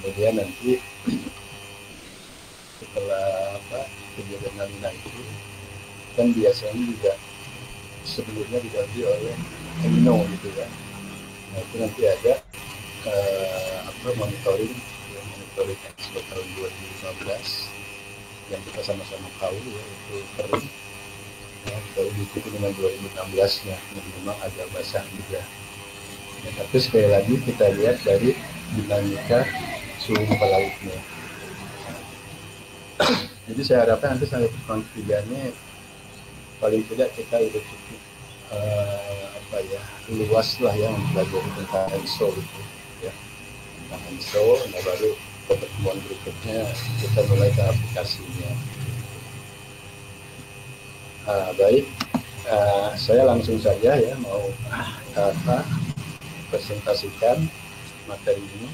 kemudian nanti setelah kejadian La Nina itu kan biasanya juga sebelumnya diganti oleh El Nino gitu ya. Nah itu nanti ada monitoring Expo tahun 2015 yang kita sama-sama tahu ya, itu kering ya, baru diikuti dengan 2016 nya yang memang agak basah juga ya, tapi sekali lagi kita lihat dari dinamika suhu muka lautnya. Jadi saya harapkan nanti sampai tahun ketiganya paling tidak kita udah cukup luas lah ya mempelajari tentang ENSO itu ya, tentang ENSO. Nah baru pertemuan berikutnya kita mulai ke aplikasinya. Baik, saya langsung saja ya mau presentasikan materi ini.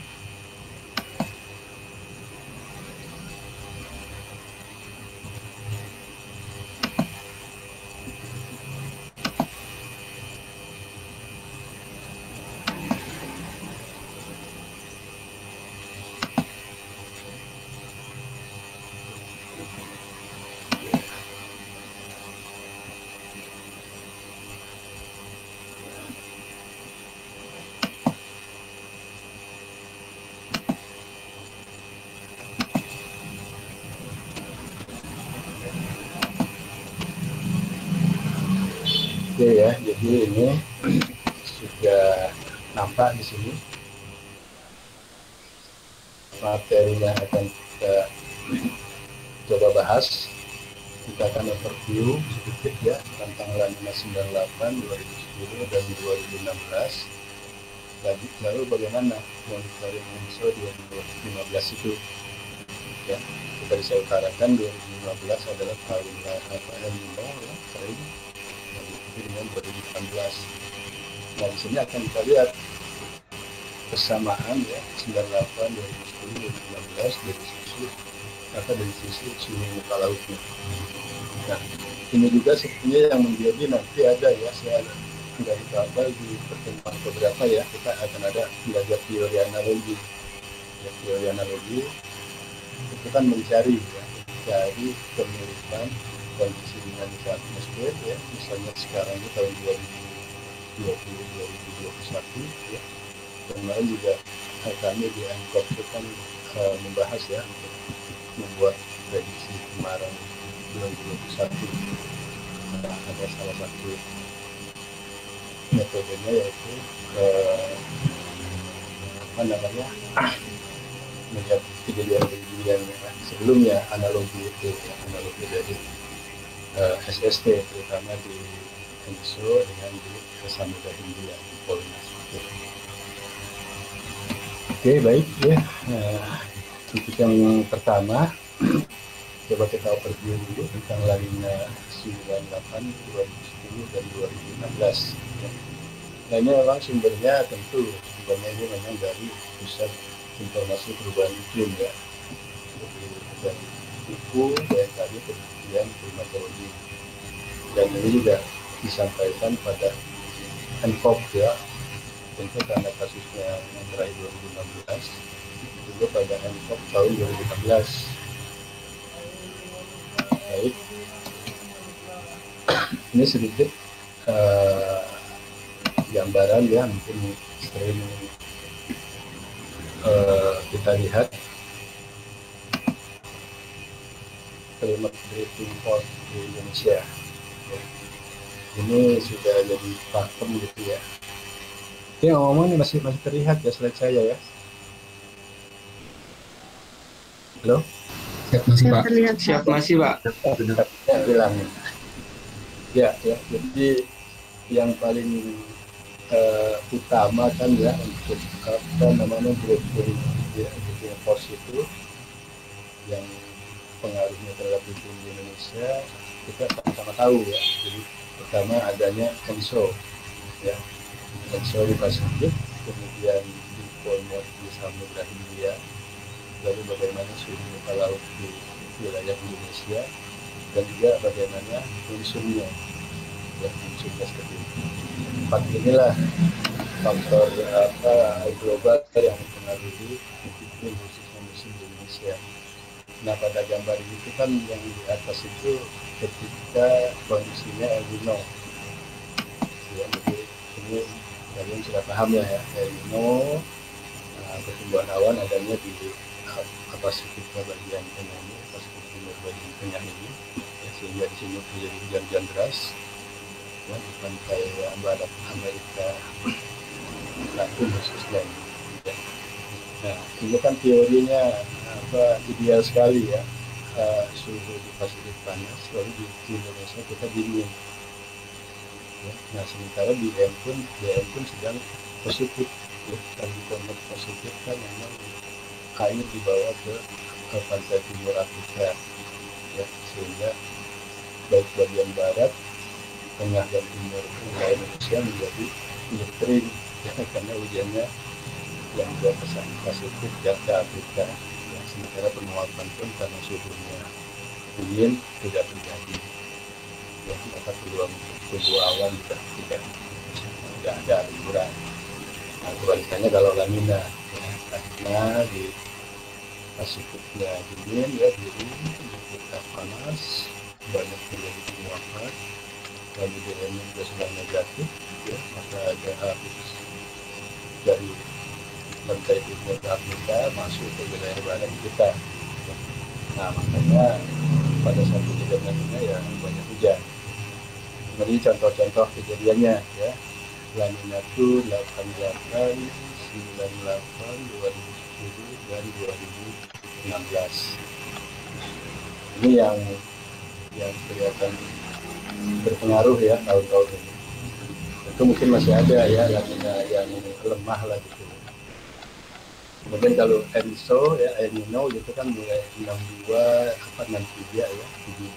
Oke ya, jadi ini sudah nampak di sini materi yang akan kita coba bahas. Kita akan overview sedikit ya tentang La Nina 98, 2010 dan 2016. Lalu bagaimana monitoring ENSO 2015 itu ya. Tadi saya utarakan 2015 adalah tahun El Nino ya, kering dengan 2016. Nah di sini akan kita lihat kesamaan ya 98, 2010, 2016 dari sisi suhu muka lautnya. Nah ini juga sebenarnya yang menjadi nanti ada ya, saya dari kabar di pertemuan beberapa ya, kita akan ada belajar teori analogi ya, teori analogi itu kan mencari kemiripan kondisi dinamika atmosfer ya, misalnya sekarang ini tahun 2020-2021 ya. Kemarin juga kami di ANCOP itu kan membahas ya untuk membuat prediksi kemarau 2021. Ada salah satu metodenya yaitu melihat kejadian sebelumnya, analogi itu ya, analogi dari SST terutama di ENSO dengan di Samudra Hindia di Polnas. Oke, baik ya. Untuk yang pertama coba kita overview dulu tentang La Nina 98, 2010 dan 2016 ya. Nah ini memang sumbernya tentu ini memang dari Pusat Informasi Perubahan Iklim ya, dari buku BMKG Kementerian Klimatologi, dan ini juga disampaikan pada ANCOP ya, tentu karena kasusnya yang terakhir 2016 juga pada ANCOP tahun 2016. Baik, ini sedikit gambaran ya, mungkin sering kita lihat climate briefing report di Indonesia ya. Ini sudah jadi pakem gitu ya. Ini ngomong ini masih terlihat ya slide saya ya. Halo? Siap masih Pak. Siap masih Pak. Ya, bilangin. Ya, jadi yang paling utama kan ya untuk briefing report itu yang pengaruhnya terhadap iklim di Indonesia kita sama-sama tahu ya. Jadi pertama adanya ENSO ya, ENSO di Pasifik, kemudian di Polmot di Samudra Hindia, lalu bagaimana suhu muka laut di wilayah Indonesia, dan juga bagaimana monsunnya ya, monsunnya seperti itu. Empat inilah faktor global yang mempengaruhi iklim khususnya musim di Indonesia. Nah pada gambar itu kan yang di atas itu ketika kondisinya El Nino, ya, jadi ini kalian sudah paham ya, El Nino, pertumbuhan awan adanya di Pasifik bagian tengah ini, Pasifik timur bagian tengah ini, ya, sehingga di sini terjadi hujan-hujan deras, ya, di pantai barat Amerika Latin khususnya. Ya. Nah, ini kan teorinya ideal sekali ya, suhu di Pasifik panas, lalu di Indonesia kita dingin. Ya. Nah, sementara BM pun sedang positif, ya, dan di konteks positif kan memang air dibawa ke pantai timur Afrika, ya, sehingga baik bagian barat, tengah dan timur Indonesia menjadi kering, ya, karena hujannya yang ke Pasifik dan ke Afrika, ya, sementara penguapan pun karena suhunya dingin tidak terjadi, ya, maka peluang tumbuh awan juga tidak ada liburan. Nah, kebalikannya kalau La Nina, ya, karena di Pasifiknya dingin, ya, biru, kita panas, banyak terjadi penguapan, lalu DM-nya juga sudah negatif, ya, maka ada arus dari pantai timur ke Afrika masuk ke wilayah barat kita. Nah makanya pada saat kejadian ini ya banyak hujan. Jadi contoh-contoh kejadiannya, ya, La Nina itu 88, 98, 2010 dan 2016. Ini yang kelihatan berpengaruh ya tahun-tahun ini. Itu mungkin masih ada ya La Nina yang lemah lah gitu. Kemudian kalau ENSO ya El Nino itu kan mulai 62, 63 ya,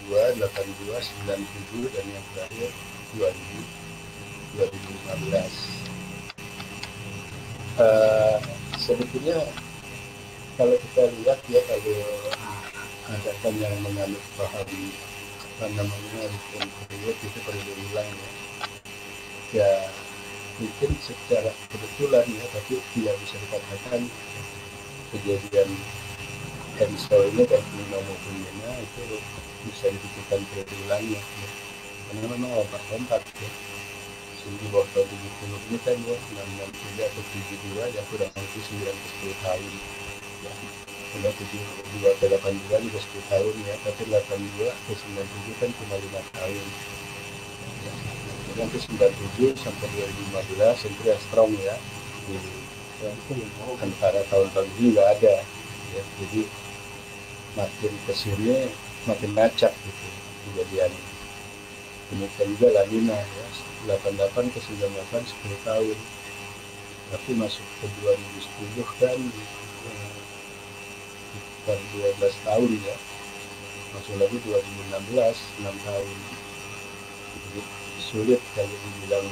72, 82, 97 dan yang terakhir 2015. Sebetulnya kalau kita lihat ya, kalau ada kan yang menganut paham hukum periode itu periode ulang ya mungkin secara kebetulan ya, tapi tidak bisa dikatakan kejadian ENSO ini dan Nino maupun Nina itu bisa ditentukan periode ulangnya, ya. Karena memang lompat-lompat ya. Sehingga bawah tahun 70 ini kan ya 63 atau 72 ya kurang lebih 9-10 tahun ya. Kalau 72 atau 82 juga 10 tahun ya, tapi 82 atau 97 kan cuma 5 tahun ya. Nanti 97 sampai 2015 itu yang strong ya, di antara tahun-tahun ini nggak ada ya, jadi makin kesini makin ngacak gitu kejadiannya. Demikian juga La Nina ya, 88 ke 98 10 tahun, tapi masuk ke 2010 kan sekitar 12 tahun ya, masuk lagi 2016 6 tahun. Jadi sulit kalau dibilang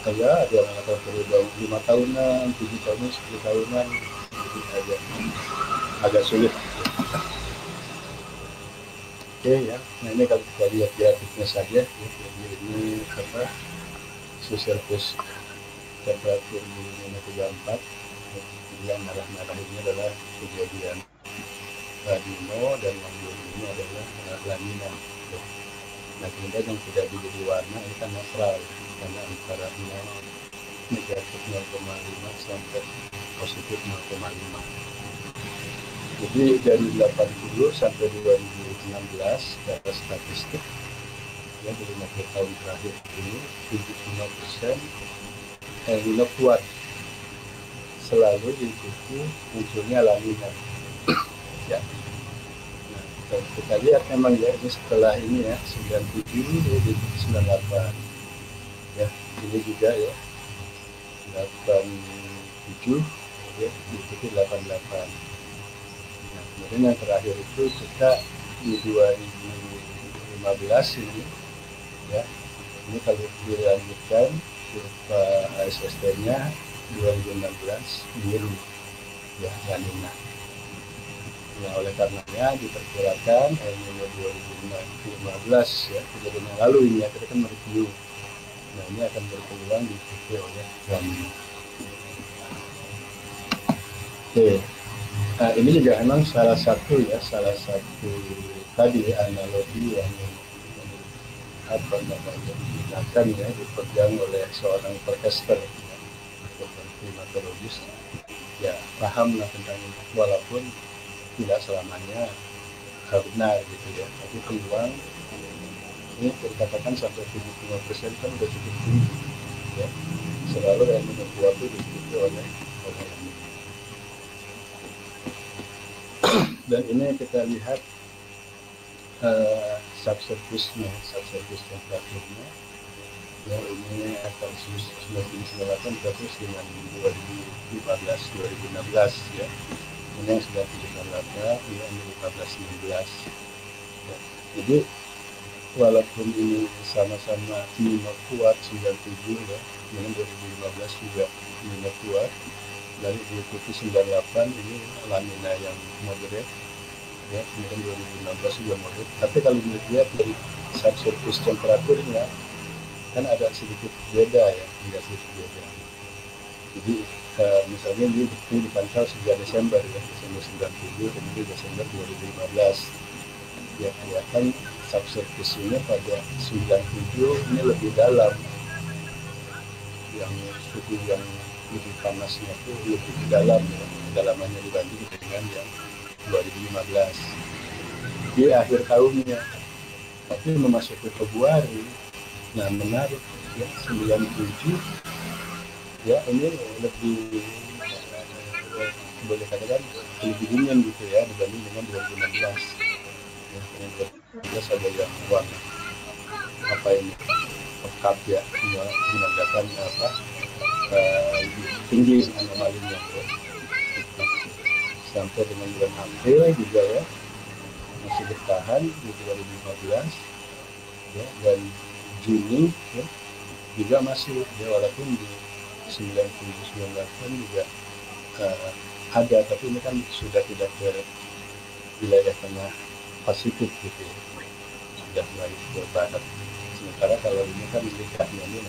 ya ada yang mengatakan periode 5 tahunan, 7 tahunan, 10 tahunan, itu agak sulit. Oke ya, nah ini kalau kita lihat grafiknya saja ya, jadi ini surface temperatur di 34 yang merah-merah ini adalah kejadian La Nina dan yang biru ini adalah La Nina. Nah kemudian yang tidak diberi warna itu kan netral, karena antara negatif 0,5 sampai positif 0,5. Jadi dari 80 sampai 2016 data statistik ya, dari 50 tahun terakhir ini 75% El Nino kuat, selalu diikuti munculnya La Nina ya. Nah, kalau kita lihat memang ya, ini setelah ini ya 97 jadi 98 ya, ini juga ya 87 ya, diikuti 88. Nah, kemudian yang terakhir itu kita di 2015 ini ya, ini kalau dilanjutkan kurva SST-nya 2016 biru ya, La Nina. Nah, oleh karenanya diperkirakan El Nino 2015 ya, kejadian yang lalu ini ya, kita kan mereview. Nah, ini akan berpeluang diikuti oleh La Nina. Oke. Nah, ini juga memang salah satu tadi analogi yang apa namanya digunakan ya, dipegang oleh seorang profesor ya, atau klimatologis ya, paham lah tentang itu, walaupun tidak selamanya benar gitu ya, tapi peluang ini dikatakan sampai 75% kan udah cukup tinggi ya. Selalu yang membuat itu diikuti oleh orang. Dan ini kita lihat subsurface-nya, subsurface temperaturnya ya, ini akan 1998 terus dengan 2015-2016 ya, ini yang sudah 78 ya, ini 15-16 ya. Jadi walaupun ini sama-sama Nino kuat 97 ya, dengan 2015 juga Nino kuat, dari diikuti 98 ini lanina yang moderate ya, kemudian 2016 juga moderate. Tapi kalau dilihat dari subsurface temperaturnya kan ada sedikit beda ya, tidak sedikit beda. Jadi misalnya ini dipantau sejak Desember ya, Desember 97, kemudian Desember 2015 ya, kelihatan subsurface-nya pada 97 ini lebih dalam, yang suhu yang lebih panasnya itu lebih dalam ya, kedalamannya dibanding dengan yang 2015 di akhir tahunnya. Tapi memasuki Februari, nah menarik ya, 97 ya, ini lebih boleh katakan lebih dingin gitu ya dibanding dengan 2016 ya. Yang 2016 ada yang warna apa ini pekat ya, menandakan apa tinggi anomalinya ya. Sampai dengan bulan April juga ya masih bertahan di 2015 ya, dan Juni ya, juga masih ya, walaupun di 97-98 juga ada, tapi ini kan sudah tidak ke wilayah tengah Pasifik gitu ya, sudah mulai ke barat. Sementara kalau ini kan lihatnya ini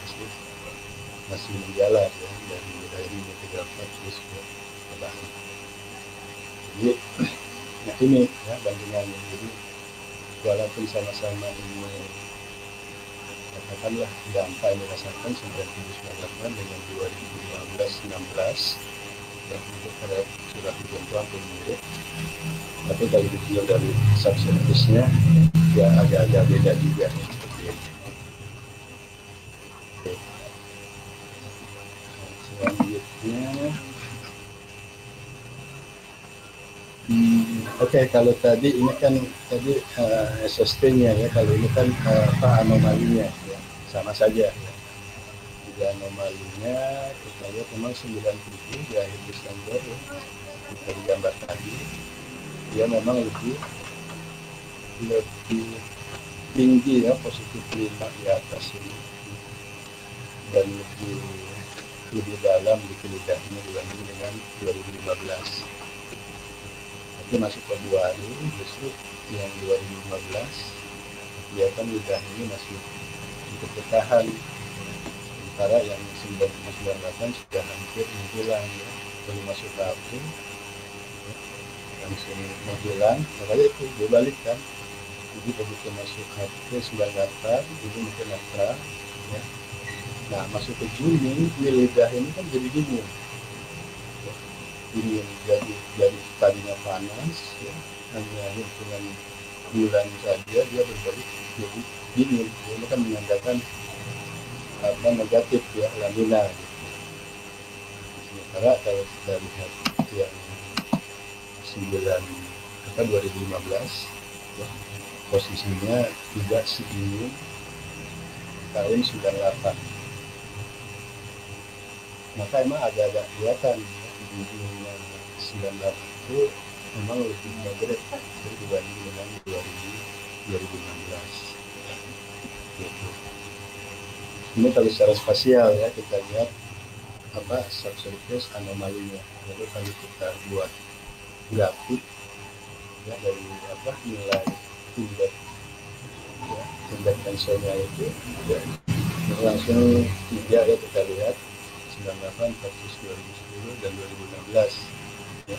masih menjalar ya, dari wilayah ini 34 terus ke barat. Jadi nah ini ya bandingannya. Jadi walaupun sama-sama ini katakanlah dampak yang dirasakan 1998 dengan 2015-16 yang pada sudah dibentuk hampir mirip, tapi kalau ditinjau dari subsurface-nya ya agak-agak beda juga seperti ini. Selanjutnya Oke, kalau tadi ini kan tadi SST-nya ya, kalau ini kan apa anomalinya ya, sama saja ya. Jadi anomalinya kita lihat memang 97 di akhir Desember ya, kita digambar tadi dia memang lebih tinggi ya, positif 5 di atas ini, dan lebih dalam di lidahnya dibanding dengan 2015. Tapi masuk Februari justru yang 2015 kelihatan lidah ini masih cukup bertahan, sementara yang 1998 sudah hampir menghilang ya, baru masuk ke April ya, langsung menghilang, makanya itu dibalikkan. Jadi begitu masuk April 98 itu mungkin netral ya. Nah masuk ke Juni ini lidah ini kan jadi dingin ya. Dingin, jadi tadinya panas ya, hanya hitungan bulan saja dia berbalik jadi dingin. Ini kan menandakan apa negatif ya, lanina gitu. Sementara kalau kita lihat yang 2015 ya, posisinya tidak sedingin tahun 98. Maka emang agak-agak kelihatan ya, di 98 itu memang lebih moderate dibanding dengan 2016 gitu. Ini kalau secara spasial ya, kita lihat apa subsurface anomalinya. Lalu kalau kita buat grafik ya, dari apa nilai indeks ya, indeks tensionnya itu ya, langsung 3 ya, kita lihat 98 versus 2010 dan 2016 ya.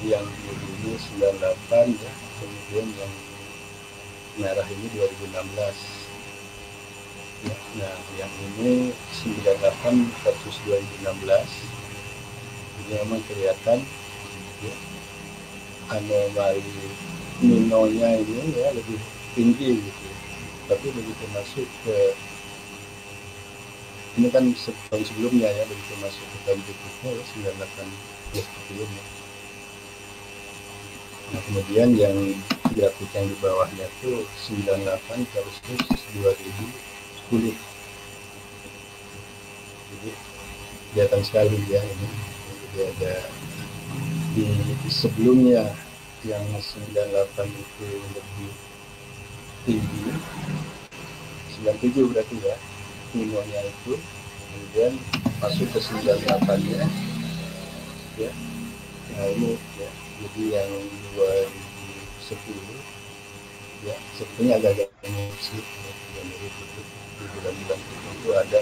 yang biru ini 98 ya, kemudian yang merah ini 2016 ya. Nah yang ini 98 versus 2016 ini memang kelihatan ya, anomali ninonya ini ya lebih tinggi gitu, tapi begitu masuk ke ini kan tahun sebelumnya ya, begitu masuk ke tahun berikutnya ya 98 plus sebelumnya. Nah kemudian yang grafik yang di bawahnya itu 98 versus 2010, jadi kelihatan sekali ya ini. Jadi ada di sebelumnya yang 98 itu lebih tinggi, 97 berarti ya nilainya itu, kemudian masuk ke 98 nya ya. Nah ini ya, jadi yang 2010 ya sebetulnya agak-agak sih di bulan-bulan itu ada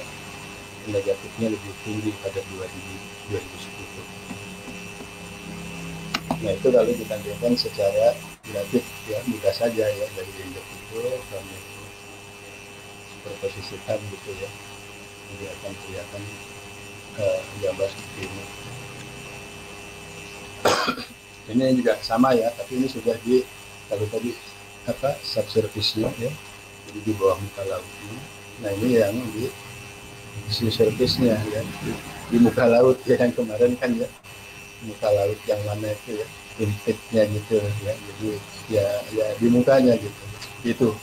negatifnya lebih tinggi pada 2010. Nah itu kalau ditampilkan secara grafik ya mudah saja ya, dari indeks itu kami superposisikan gitu ya, jadi akan kelihatan gambar seperti ini. Ini juga sama ya, tapi ini sudah di kalau tadi apa subsurface-nya ya, jadi di bawah muka lautnya. Nah ini yang di surface-nya ya, di muka laut ya, yang kemarin kan ya muka laut yang mana itu ya, impact-nya gitu ya, jadi ya di mukanya gitu itu.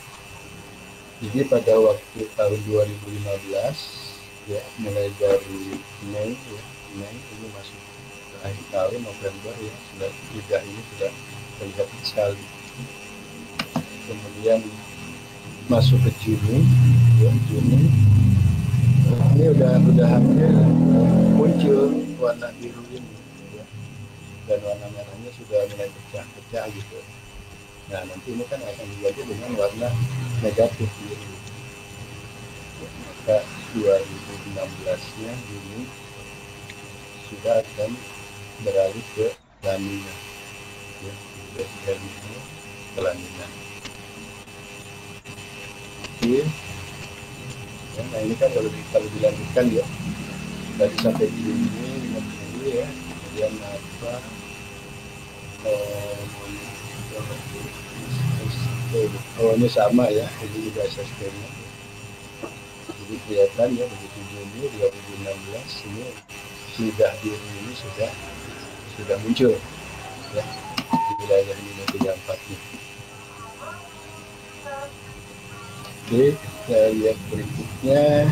Jadi pada waktu tahun 2015 ya, mulai dari Mei ya, Mei ini masuk ke akhir tahun November ya, sudah lidah ini sudah terlihat sekali. Kemudian masuk ke Juni ya, Juni ini udah hampir muncul warna biru ini ya, dan warna merahnya sudah mulai pecah-pecah gitu. Nah nanti ini kan akan diganti dengan warna negatif biru ya, maka 2016 nya Juni sudah akan beralih ke La Nina ya, dari ini ke La Nina. Oke ya, nah ini kan kalau dilanjutkan ya dari sampai Juni 50 ya, kemudian apa ini sama ya, ini juga SST-nya. Jadi kelihatan ya begitu Juni 2016 ini lidah biru ini sudah muncul ya di wilayah ini 34 nya. Oke, kita lihat berikutnya.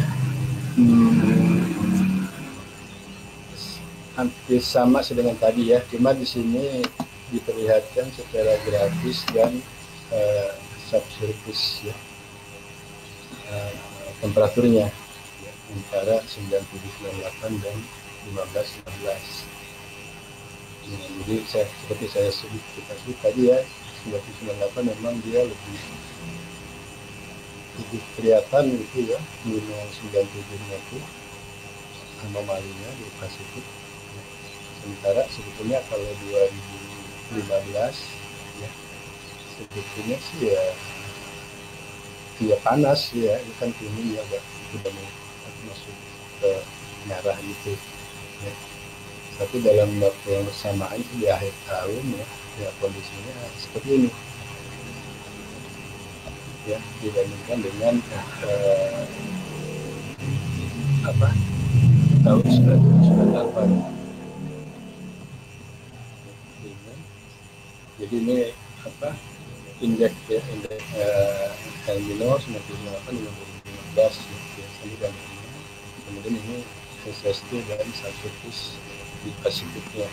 Hampir sama dengan tadi ya, cuma di sini diperlihatkan secara grafis dan subsurface ya, temperaturnya ya, antara 9798 dan 1516. Nah, jadi seperti saya sebut tadi ya, 998 memang dia lebih kelihatan gitu ya, minus 97-nya itu anomalinya di Pasifik. Sementara sebetulnya kalau 2015 ya, sebetulnya sih ya panas ya, itu kan ini agak sudah masuk ke merah gitu ya. Tapi dalam waktu yang bersamaan di akhir tahun ya kondisinya seperti ini ya, dibandingkan dengan tahun 1998. Jadi ini indeks ya, indeks El Nino 98 dengan 2015 ya, dan kemudian ini SST dan subsurface di Pasifiknya.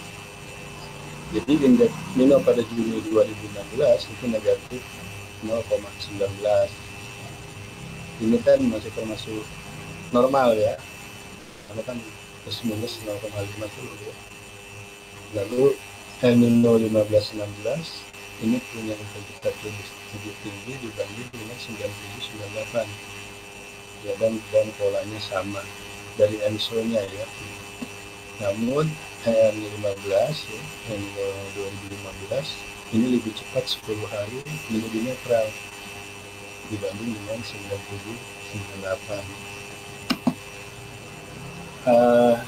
Jadi indeks Nino pada Juni 2016 itu negatif 0,19. Ini kan masih termasuk normal ya, karena kan plus minus 0,50 ya. Lalu El Nino 15-16 ini punya intensitas lebih tinggi dibanding dengan 9798 ya, dan polanya sama dari ENSO-nya ya. Namun yang 15 ya, yang 2015 ini lebih cepat 10 hari menjadi netral dibanding dengan 97, 98.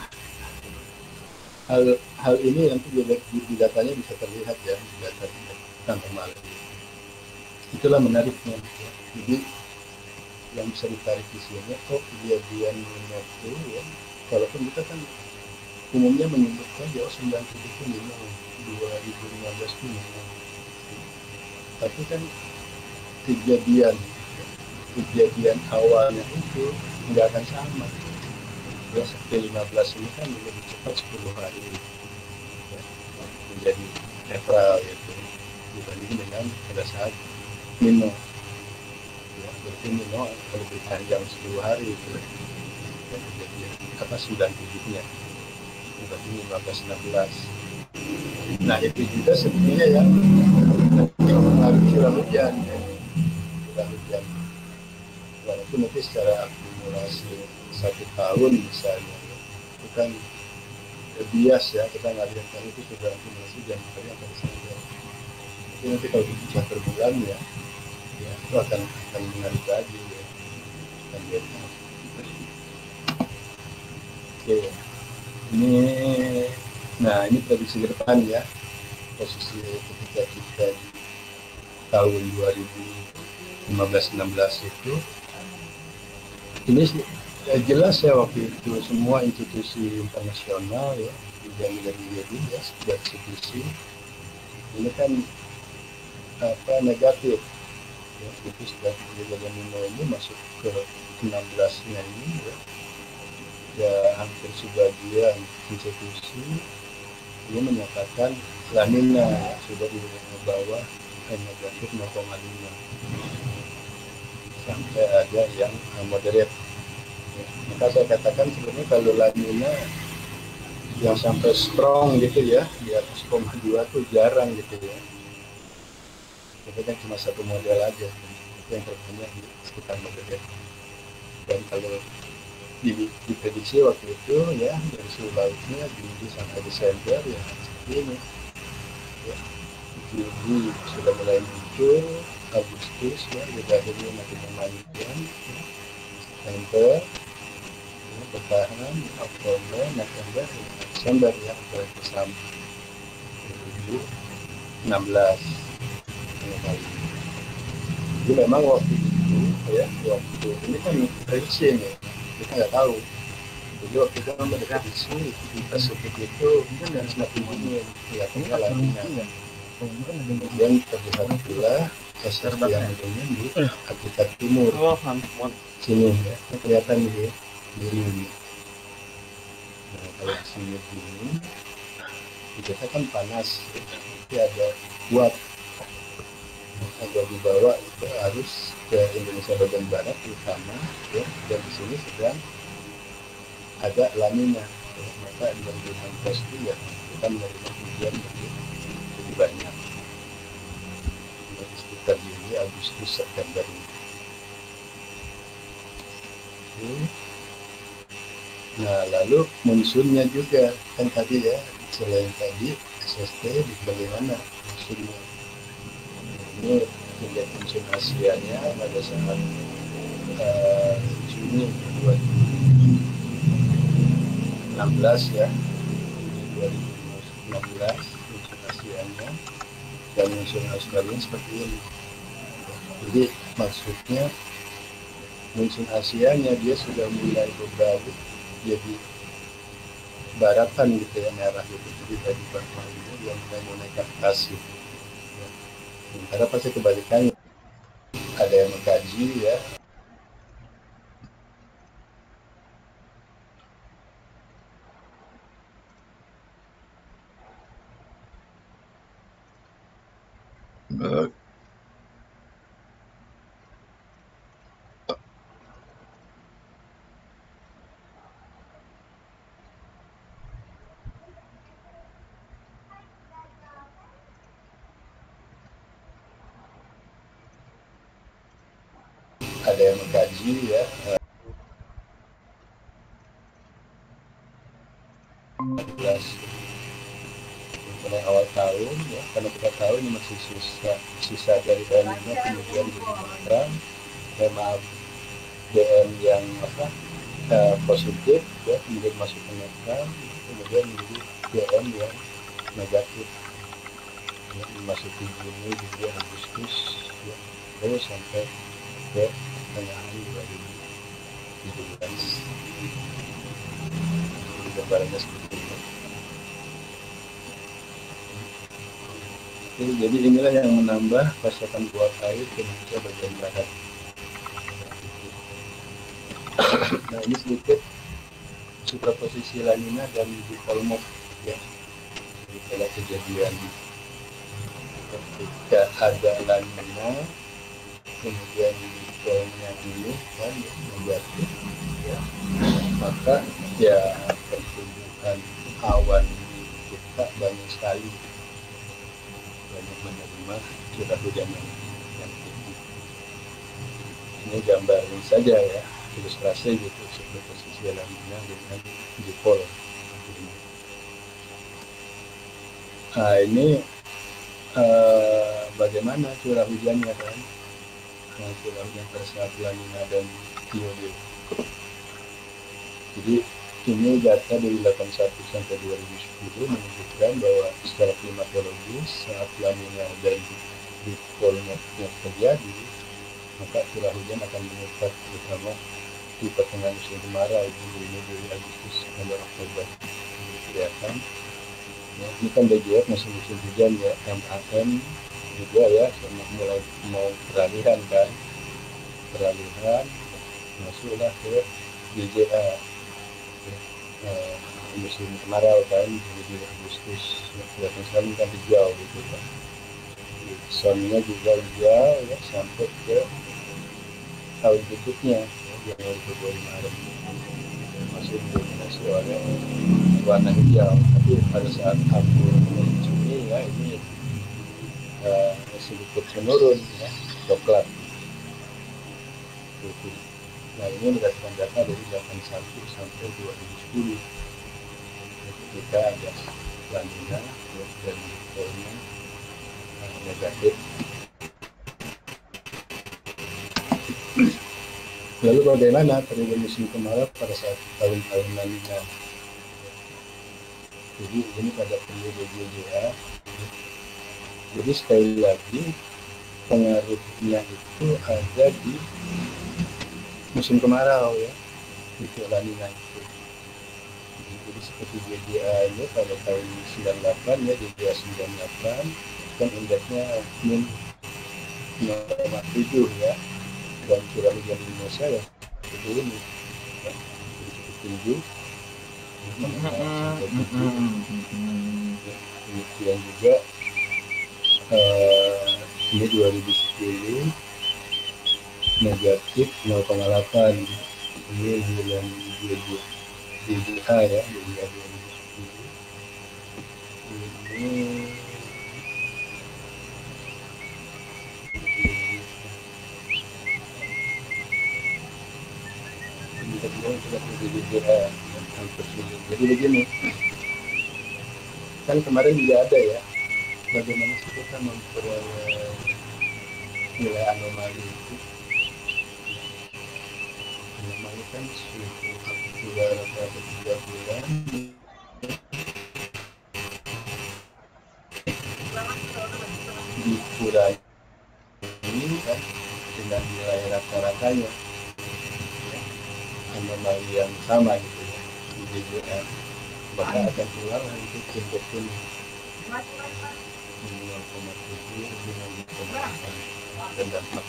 Hal ini nanti di datanya bisa terlihat ya, di data tanggal malam. Itulah menariknya. Ya. Jadi yang bisa ditarik di sini, kejadian itu ya, walaupun kita kan umumnya menyebutkan ya 97 itu minum, 2015 itu minum. Tapi kan kejadian awalnya itu nggak akan sama. Ya, sampai 15 ini kan lebih cepat 10 hari ya, menjadi netral gitu dibanding dengan pada saat minum ya, berarti minum lebih panjang 10 hari itu ya, kejadian apa 97 nya berarti 15-16. Nah itu juga sebetulnya yang mempengaruhi curah hujan ya. Curah hujan walaupun nanti secara akumulasi 1 tahun misalnya ya, itu kan bias ya, kita nggak lihat kan itu sudah akumulasi dan makanya akan saja. Tapi nanti kalau dibaca per bulan ya, ya itu akan menarik lagi ya, akan lihat. Oke, ini nah ini prediksi ke depan ya, posisi ketika kita di tahun 2015-16 itu ini jelas ya waktu itu semua institusi internasional ya yang jadi ya sebuah institusi ini kan apa negatif ya, itu sudah kejadian ini masuk ke 16-nya ini ya hampir sebagian institusi ini menyatakan lanina ya, sudah di bawah negatif 0,5 sampai ada yang moderate. Ya, maka saya katakan sebenarnya kalau lanina yang sampai strong gitu ya di atas 0,2 tuh jarang gitu ya. Itu kan cuma satu model aja itu yang terbanyak di sekitar moderate. Dan kalau diprediksi waktu itu ya dari suhu lautnya Juli sampai Desember ya seperti ini ya, Juli sudah mulai muncul, Agustus ya udah akhirnya makin memanjang ya. September ya, bertahan, Oktober, November, Desember ya sampai 2016 jadi memang waktu itu ya waktu ini kan prediksi nih kita nggak tahu. Jadi waktu itu kan mendekati di Pasifik itu dan semakin dingin, kelihatannya lainnya. Kemudian terlihat pula SRB yang dingin di Afrika Timur. Sini ya, kelihatan di biru ini. Nah kalau di sini dingin, kita kan panas, tapi ada kuat. Agak dibawa itu harus ke Indonesia bagian barat terutama ya, dan di sini sedang ada lanina ya, maka di bulan pasti ya kita menerima hujan lebih banyak ya, sekitar Juli, Agustus, September ini. Nah lalu monsunnya juga kan tadi ya selain tadi SST bagaimana monsunnya ini hingga monsun Asianya pada saat Juni 2016 ya, 2016 monsun Asianya dan monsun Australia seperti ini. Jadi maksudnya monsun Asianya dia sudah mulai berbalik jadi baratan gitu ya, merah gitu, jadi dari bawah ini dia mulai ke atas gitu. Sementara pasti kebalikannya ada yang mengkaji ya ada yang mengkaji ya mulai awal tahun ya, karena kita tahu ini masih sisa dari tahunnya, kemudian jadi merah, maaf DM yang positif ya, kemudian masuk ke netral, kemudian menjadi DM yang negatif ya, memasuki Juni, Juli, Agustus ya, terus sampai ke pertengahan 2017. Jadi gambarannya seperti ini. Oke, jadi inilah yang menambah pasokan kuat air ke Indonesia bagian barat. Nah, ini sedikit superposisi La Nina dan dipol MOF ya. Jadi kejadian ketika ada La Nina, kemudian dipolnya ini kan negatif ya, maka ya pertumbuhan awan di kita banyak sekali, banyak menerima curah hujan yang tinggi. Ini gambarin saja ya, ilustrasi gitu seperti posisi La Nina dengan dipol. Nah ini bagaimana curah hujannya kan? Nah, curah hujan pada saat La Nina dan Nino. Jadi ini data dari 81 sampai 2010 menunjukkan bahwa secara klimatologis saat La Nina dan dipol yang terjadi, maka curah hujan akan meningkat terutama di pertengahan musim kemarau di Juli, Agustus, September, Oktober. Kelihatan ya, ini kan DJF masih musim hujan ya, MAM juga ya, mulai mau peralihan masuklah ke DJA ya, musim kemarau kan, jadi Agustus kelihatan sekali kan hijau gitu kan, sonnya juga hijau ya, sampai ke tahun berikutnya ya, Januari, Februari, Maret masih didominasi oleh warna hijau. Tapi pada saat akhir Juni ya, ini sedikit menurun ya, coklat. Nah ini berdasarkan data dari 81 sampai 2010 ketika ada La Nina dan dipolnya negatif. Lalu bagaimana periode musim kemarau pada saat tahun-tahun La Nina? Jadi ini pada periode JDA. Jadi sekali lagi pengaruhnya itu ada di musim kemarau ya, itu La Nina itu. Jadi seperti JDA ini pada tahun 98 ya, JDA 98 kan indeksnya min 0,7 ya, dan curah hujan di Indonesia ya seperti ini ya, jadi cukup tinggi. Kemudian juga ini 2010 negatif 0,8, ini bulan DDA ya, DDA 2010 ini kita bilang sudah DDA hampir sulit. Jadi begini, kan kemarin juga ada ya, bagaimana sih kita memperoleh nilai anomali itu. Anomali kan sudah rata-rata 3 bulan dikurangi kan dengan nilai rata-ratanya ya, anomali yang sama gitu ya di DJR, maka akan keluar untuk indeks ini 0,7 dengan 0,8 dan dampak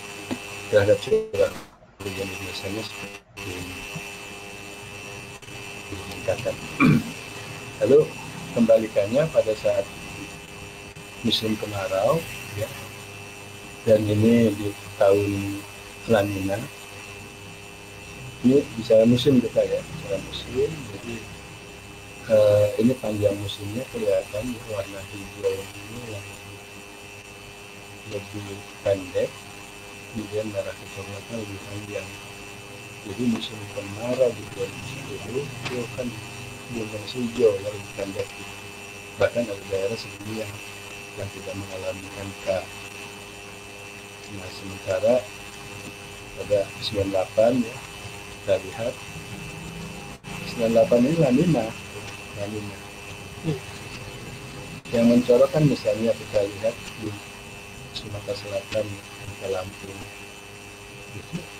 terhadap curah hujan biasanya seperti ini meningkatkan. Lalu kembalikannya pada saat musim kemarau ya, dan ini di tahun La Nina, ini bicara musim kita ya, bicara musim. Jadi ini panjang musimnya kelihatan warna hijau ini yang lebih pendek, kemudian merah kecoklatan lebih panjang. Jadi musim kemarau di 2010 itu kan dimensi hijau yang lebih pendek gitu. bahkan ada daerah segini yang tidak mengalami MK. Nah, sementara pada 98 ya, kita lihat 98 ini lanina. Yang mencolokkan misalnya kita lihat di Sumatera Selatan, di Lampung.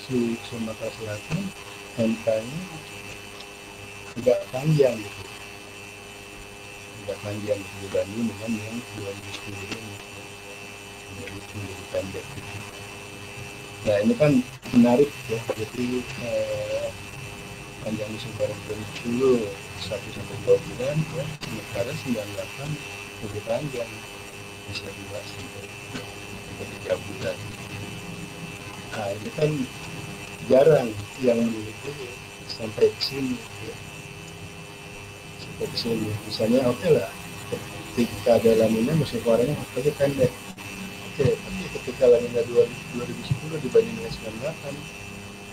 Di Sumatera Selatan MK-nya tidak panjang gitu. Tidak panjang dibanding dengan yang 2010 ini. Menjadi pendek gitu. Nah, ini kan menarik ya. Jadi panjang musim kemarau 2010 1 sampai 2 bulan ya, sementara 98 lebih panjang, bisa 2 sampai 3 bulan. Nah, ini kan jarang yang begitu sampai ke sini ya. Sampai ke sini misalnya oke lah, ketika ada lanina musim kemaraunya oke pendek, oke, tapi ketika lanina 2010 dibanding dengan 98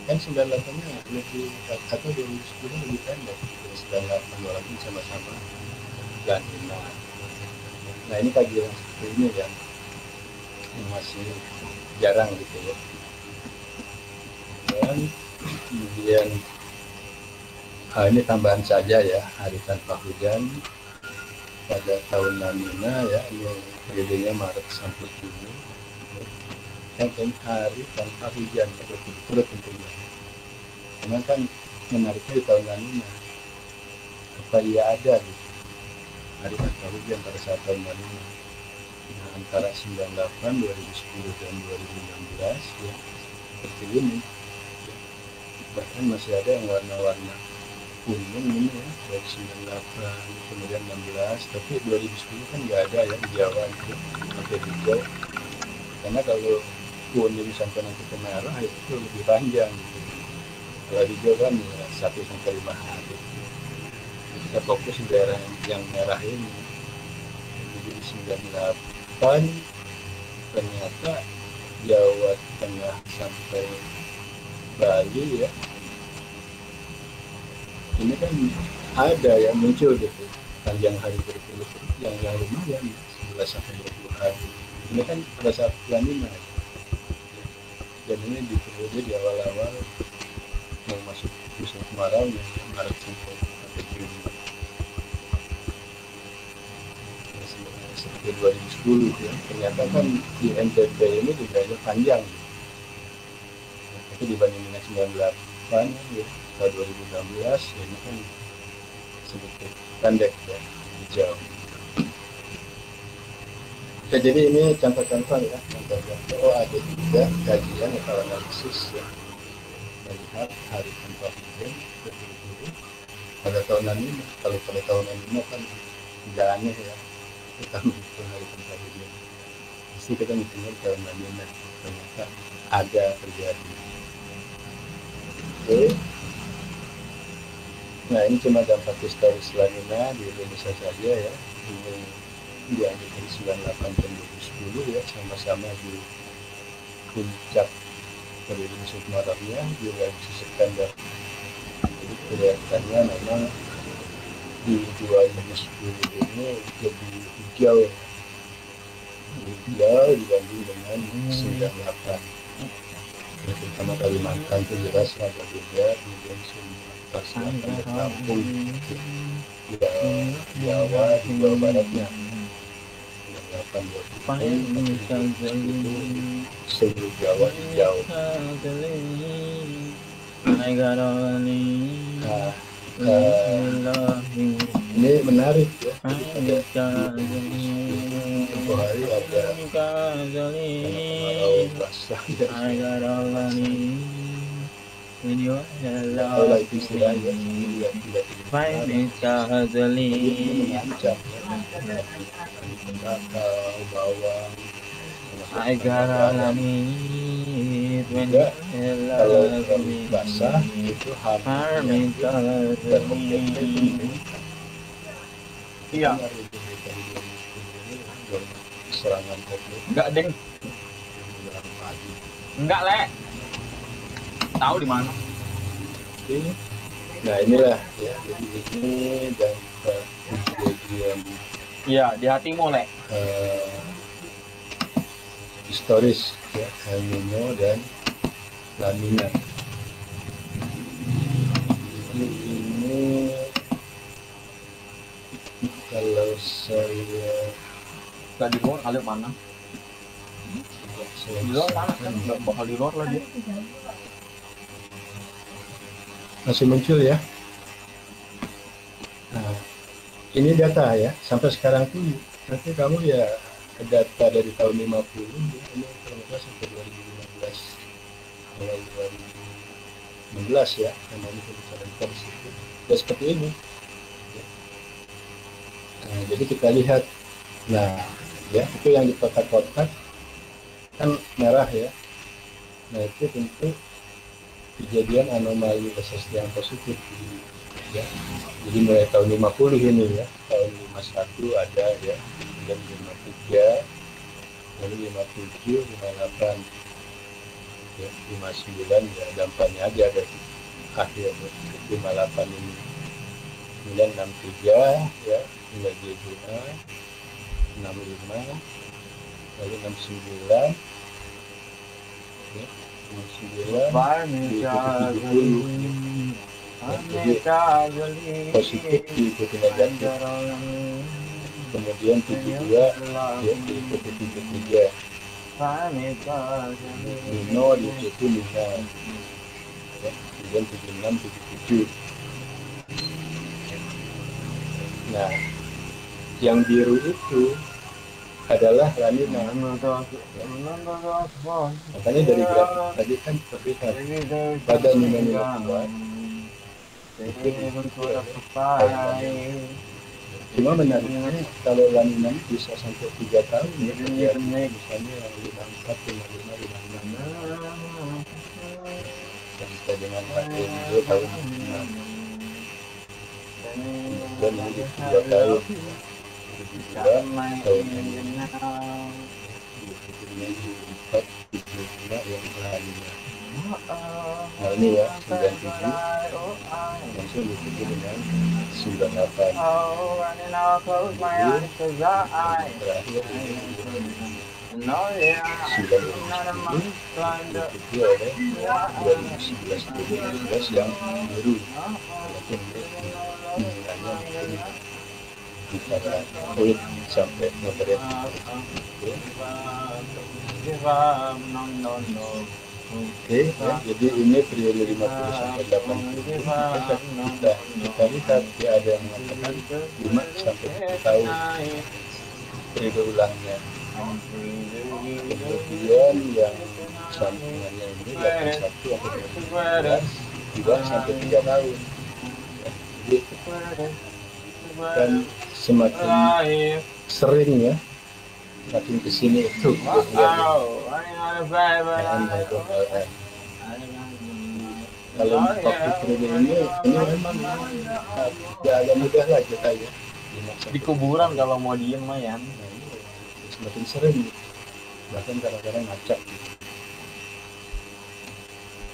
kan 98-nya lebih, atau 2010 lebih pendek dari 98, walaupun sama-sama lanina. Nah, ini kajian seperti ini yang masih jarang gitu ya. Dan kemudian ini tambahan saja ya, hari tanpa hujan pada tahun lanina ya, ini periodenya Maret sampai Juni. Yang hari tanpa hujan berturut-turut tentunya. Karena kan menariknya di tahun lanina, apa iya ada gitu hari tanpa hujan pada saat tahun lanina. Nah, antara 98, 2010 dan 2016 ya seperti ini. Bahkan masih ada yang warna-warna kuning ini ya, dari 98 kemudian 16, tapi 2010 kan nggak ada ya di Jawa itu sampai hijau. Karena kalau kuning sampai nanti ke merah itu lebih panjang gitu. Kalau hijau kan ya 1 sampai 5 hari. Kita fokus di daerah yang merah ini. Jadi 98 ternyata Jawa Tengah sampai Bali ya, ini kan ada yang muncul gitu panjang hari berturut-turut yang lumayan 11 sampai 20 hari. Ini kan pada saat lanina. Dan ini di periode di awal-awal yang masuk musim kemarau yang Maret sampai Juni. Seperti 2010 ya, ternyata kan di NTB ini juga ada panjang. Tapi dibanding dengan 98 ya, tahun 2016 ya, ini kan sedikit pendek ya, hijau. Ya, jadi ini contoh-contoh ya, contoh-contoh. Oh, ada juga kajian atau analisis ya, melihat hari tanpa hujan berturut-turut pada tahun lanina. Kalau pada tahun lanina kan tidak aneh ya, kita menghitung hari tanpa hujan. Pasti kita ngitungnya tahun lanina, ternyata ada terjadi. Oke. Nah, ini cuma dampak historis lanina di Indonesia saja ya. Ini diambil dari 98 dan 2010 ya, sama-sama di puncak periode musim kemaraunya di bulan September. Jadi kelihatannya memang di 2010 ini lebih hijau dibanding dengan 98. Terutama Kalimantan itu jelas ada beda, kemudian Sumatera Selatan dan Lampung, Jawa di Jawa Baratnya. Seluruh Jawa hijau. Ini menarik ya. Tempoh hari ada kemarau basah ya. Kalau itu istilahnya tidak mengancam ya. Kakao, bawang, juga kalau basah itu hamil iya serangan COVID enggak deng enggak le tahu di mana ini. Nah, inilah ya, jadi ini dampak kejadian Iya, di hatimu, Le. Historis ya, El Nino dan La Nina. Ini kalau saya Gak di luar kali mana? Di luar mana kan? Gak bakal di luar lah dia. masih muncul ya. Nah, ini data ya, sampai sekarang tuh nanti kamu ya data dari tahun 50 ya, ini kalau nggak salah sampai 2015 mulai 2016 ya, namanya pembicaraan pers itu ya seperti ini. Nah, jadi kita lihat, nah ya itu yang di kotak-kotak kan merah ya, nah itu tentu kejadian anomali SST yang positif ya. Jadi mulai tahun 50 ini ya, tahun 51 ada ya, kemudian 53, lalu 57, 58 ya, 59 ya dampaknya aja dari akhir 58 ini, kemudian 63 ya mulai GBA, 65 lalu 69 ya, 69 jadi positif diikuti negatif, kemudian 72 ya diikuti 73, Nino diikuti Nina ya, kemudian 76 77. Nah yang biru itu adalah La Nina. Makanya dari grafik tadi kan terlihat pada nilai-nilai kuat itu cuma menariknya kalau La Nina bisa sampai 3 tahun ya, terjadi misalnya 54, 55, 56 sampai dengan akhir 2 tahun dan ini 2 tahun 72 tahun ini 24, 75 yang lainnya. Nah ini ya 97 langsung diikuti dengan 98 terakhir ini 99 diikuti oleh 2011 yang baru walaupun nilainya bicara sulit sampai moderat. Oke, ya, jadi ini periode 50 sampai 80. Kita lihat ya, ada yang mengatakan 5 sampai 7 tahun periode ulangnya. Kemudian yang sampingannya ini 81 sampai 2011 2 sampai 3 tahun. Ya, jadi dan semakin sering ya, makin kesini itu kalau waktu periode ini memang ya agak mudah lah kita ya di kuburan kalau mau diem mah ya. Nah, ini semakin sering bahkan kadang-kadang ngacak gitu.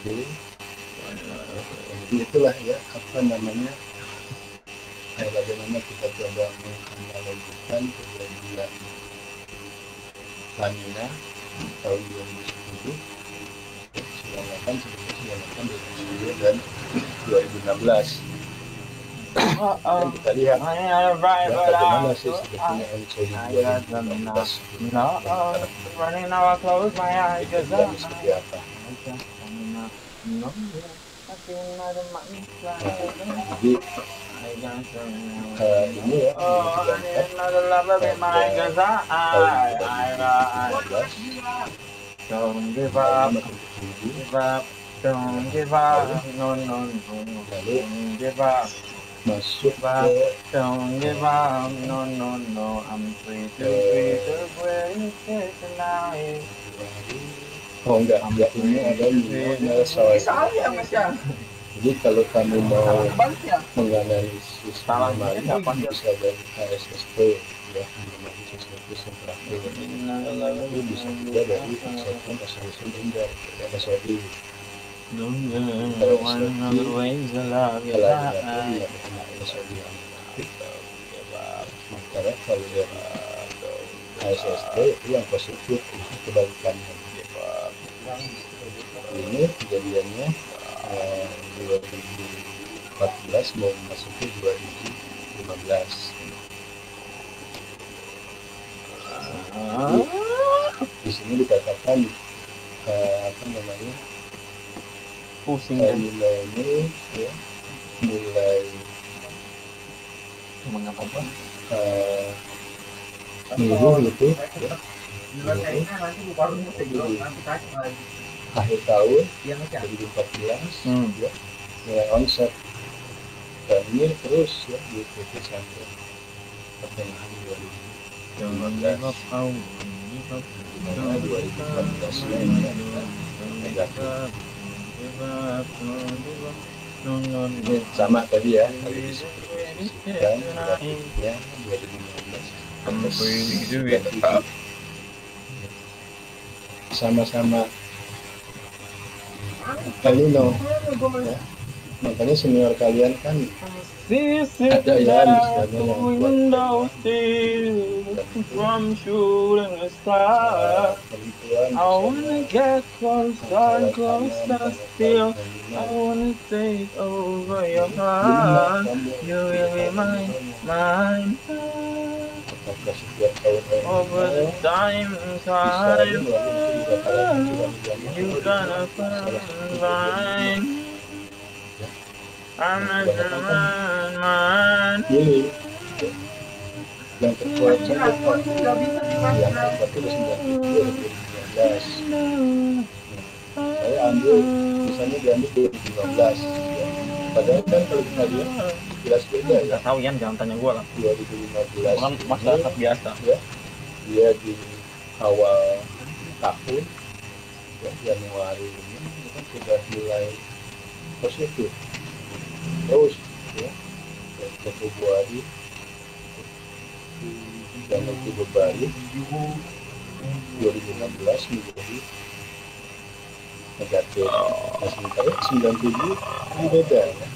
Jadi itulah ya apa namanya, bagaimana kita coba menganalogikan kejadian La Nina tahun 2010, 98, 2009 dan 2016. Dan kita lihat ya, bagaimana sih sebetulnya NCD 2016 seperti apa. Jadi ini ya Don't give up, give up, don't give up, no, no, no, don't give up, masuk don't give up, no, no, no, I'm free to break tonight. Oh enggak ini ada nilai soal. Jadi kalau kamu mau menganalisis nama ini bisa dari KSSP ya, analisis yang terakhir. Lalu bisa juga dari segmen asal-usul Indra ya, SOI. Kalau SOI kalau ada ya SOI yang Karena kalau dari ASSD itu yang positif, itu kebalikannya. Ini kejadiannya 2014 mau masuk ke 2015. Di sini dikatakan apa namanya, pusing nilai ini ya, mulai mengapa miruh gitu ya, akhir tahun 2014 ya, mulai onset dan ini terus ya diikuti sampai pertengahan 2015. Karena 2014 ini negatif. Ini sama tadi ya, kalau disebutkan negatifnya 2015 sama-sama El Nino ya. Makanya senior kalian kan ada ya misalnya yang buat from shooting a star. I wanna get closer, closer still. I wanna take over your heart. You will be mine, mine. Over the time and time, you gonna find. I'm not mine. Ini yang terkuat saja Pak. Yang terkuat itu 2019. Saya ambil misalnya diambil 2015 ya. Padahal kan kalau kita lihat jelas beda ya. Gak tahu Yan, jangan tanya gue lah. 2015 Bukan masyarakat biasa ya, dia di awal tahun ya, Januari ini kan sudah mulai positif terus ya, ke Februari dan nanti berbalik 2016 menjadi negatif. Nah sementara 97 ini beda ya.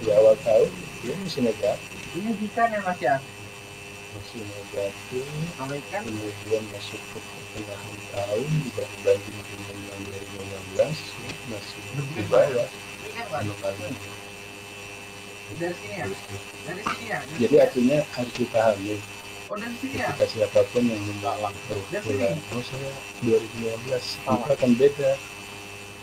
Di awal tahun dia masih negatif. Ini ikan ya Mas ya? Masih negatif, kemudian masuk ke pertengahan tahun dibanding dengan 2016 ya, masih di bawah anomali. Dari sini ya? Dari sini ya? Jadi artinya harus dipahami Oh dari sini ya? ketika siapapun yang menolak berulang saya 2015 itu akan beda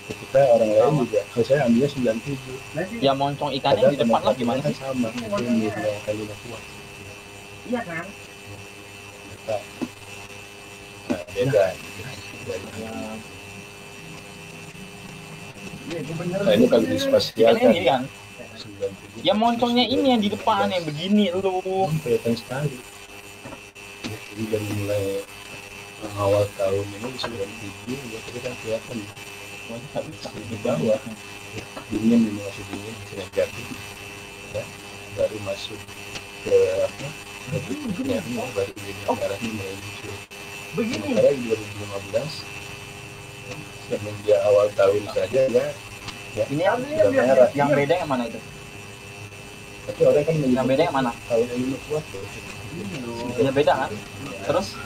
ketika orang lain juga. Kalau saya ambilnya 97. ya moncong ikannya di depan lah gimana kan sih? sama, itu yang kali kuat. Iya kan? Nah, beda. Nah, ini kalau di spasial Ikannya ini kan 97. ya moncongnya ini yang di depan yang begini lu. Kelihatan sekali. Jadi dari mulai awal tahun ini 97 ya kita kan kelihatan di bawah dingin, ini masih dingin, negatif ya, baru masuk ke apa berikutnya baru ini merah ini mulai muncul. Sementara di 2015 semenjak awal tahun saja ya Ini sudah merah. yang beda yang mana itu? Tapi orang kan Yang beda yang mana? tahun ini kuat tuh. Ya beda kan? Terus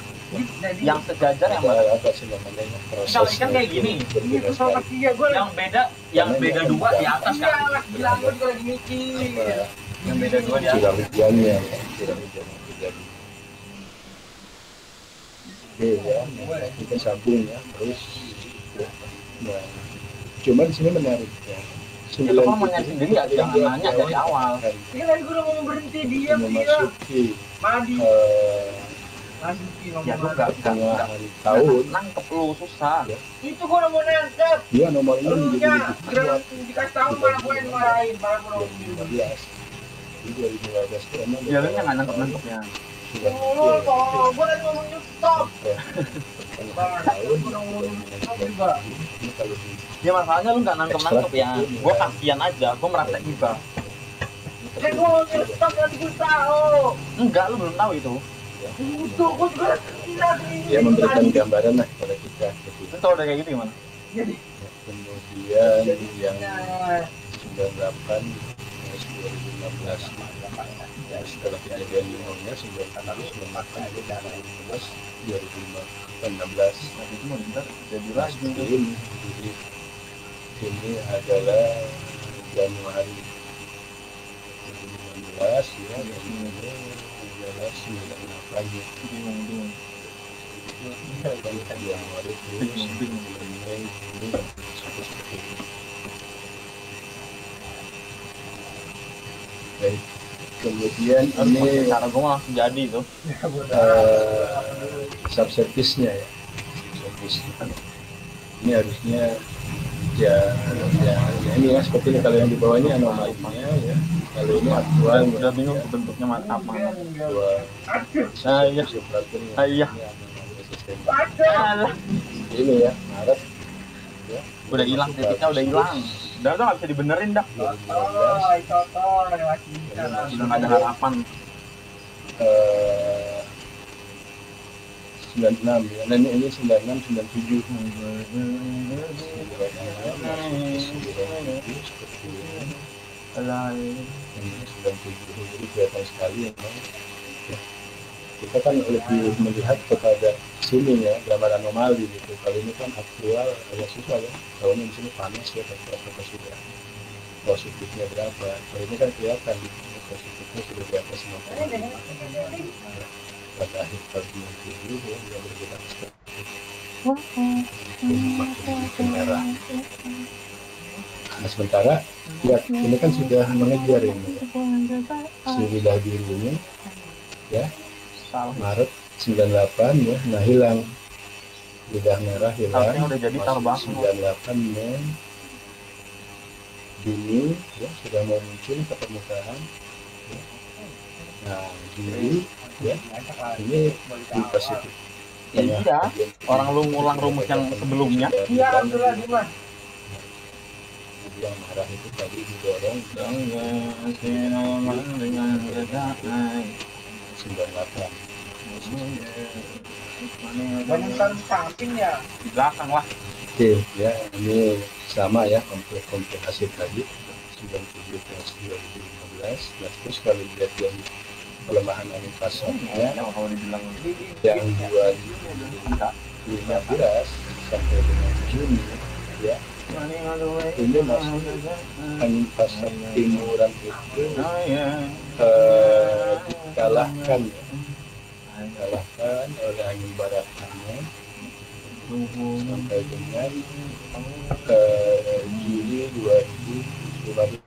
yang sejajar yang mana? Apa sih namanya proses Kalau ikan kayak gini. Ini pesawat kaki ya gue. Yang beda dua di atas kan? Iya, gila gue juga lagi mikir. Yang beda dua di atas. curah hujannya terjadi. Oke ya, kita sambung ya terus. Ya. Nah, cuman di sini menarik ya. Ya lu kalau mau nyari sendiri ya jangan nanya dari awal. Ini tadi gue udah mau berhenti diam dia. Memasuki Madi. Masuki Ya lu ngomong. tengah hari tahun. Nangkep lu susah. Itu gue udah mau nangkep. Dia nomor ini Lu menjadi nya lebih kuat. dikasih tahu malah gue yang marahin, malah gue udah 2015. Di 2015 itu emang Ya lu nya nggak nangkep-nangkepnya. sudah Oh, kalau gue tadi ngomongnya stop. tengah tahun juga. Ini kalau di Ya masalahnya lu nggak nangkep-nangkep ya. Gua kasihan aja, gua merasa iba. Kan gue ngomongnya stop nanti gue tahu. Enggak, lu belum tahu itu. Itu gue juga lagi. dia memberikan gambaran lah kepada kita. Lu tahu udah kayak gitu gimana? Jadi Kemudian yang 98 10 2015. Ya, setelah kejadian Nino-nya sebelum harus memakan 2016. Tapi itu meningkat jadi Nah, lagi. jadi ini adalah Januari 2016 ya, dan ini adalah 98 ya. Bingung. Januari terus Mei, Juni, sampai seperti ini. Baik, kemudian ini cara gue langsung jadi tuh. subservice-nya ya. Ini harusnya ya ini ya seperti ini. Kalau yang di bawah ini anomalinya ya, kalau ini aktual Udah bingung bentuknya apa. iya Iya. ini ya Maret ya, Udah hilang titiknya, udah hilang. Udah nggak bisa dibenerin dah. 2015 Udah nggak ada harapan. 96 ya. Nah, ini 96 97 seperti ini. Ini 97 jadi kelihatan sekali ya. Kita kan lebih melihat kepada sini ya, gambar anomali gitu. Kalau ini kan aktual agak susah ya. Kalau ini di sini panas ya, apakah sudah positifnya berapa? Kalau ini kan kelihatan positifnya sudah di atas 60. Pada akhir tahun 90 ya, yang bergerak seperti itu merah. Nah, sementara ya ini kan sudah mengejar ini ya. Si wilayah birunya ya Maret 98 ya, nah hilang, lidah merah hilang. Udah jadi terbang 98 Mei, Juni ya sudah mau muncul ke permukaan ya. Nah Juli ya ini di Pasifik. Iya, orang lu ngulang rumus yang sebelumnya. Iya, Abdullah Dimas. Yang merah itu tadi didorong 98. Banyak taruh di samping ya. Di belakang lah. Oke ya, ini sama ya komplikasi tadi 97 plus 2015. Nah, terus kalau dilihat yang pelemahan angin pasangnya Kalau dibilang yang 2015 sampai dengan Juni ya, ini masih angin pasang timuran itu dikalahkan oleh angin barat kanan sampai dengan Juli 2015.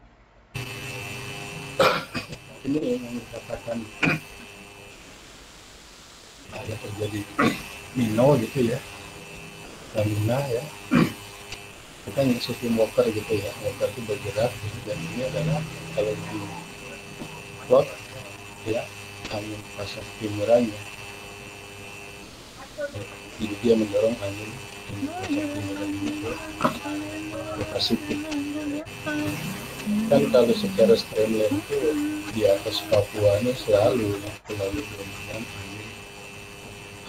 Ini yang dikatakan ada terjadi Nino gitu ya, Lamina ya. Kita yang sistem Walker gitu ya, Walker itu bergerak gitu, dan ini adalah kalau di plot ya angin pasang timurannya, jadi dia mendorong angin pasang timuran ini ke Pasifik. Kan kalau secara streamline itu di atas Papua ini selalu dominan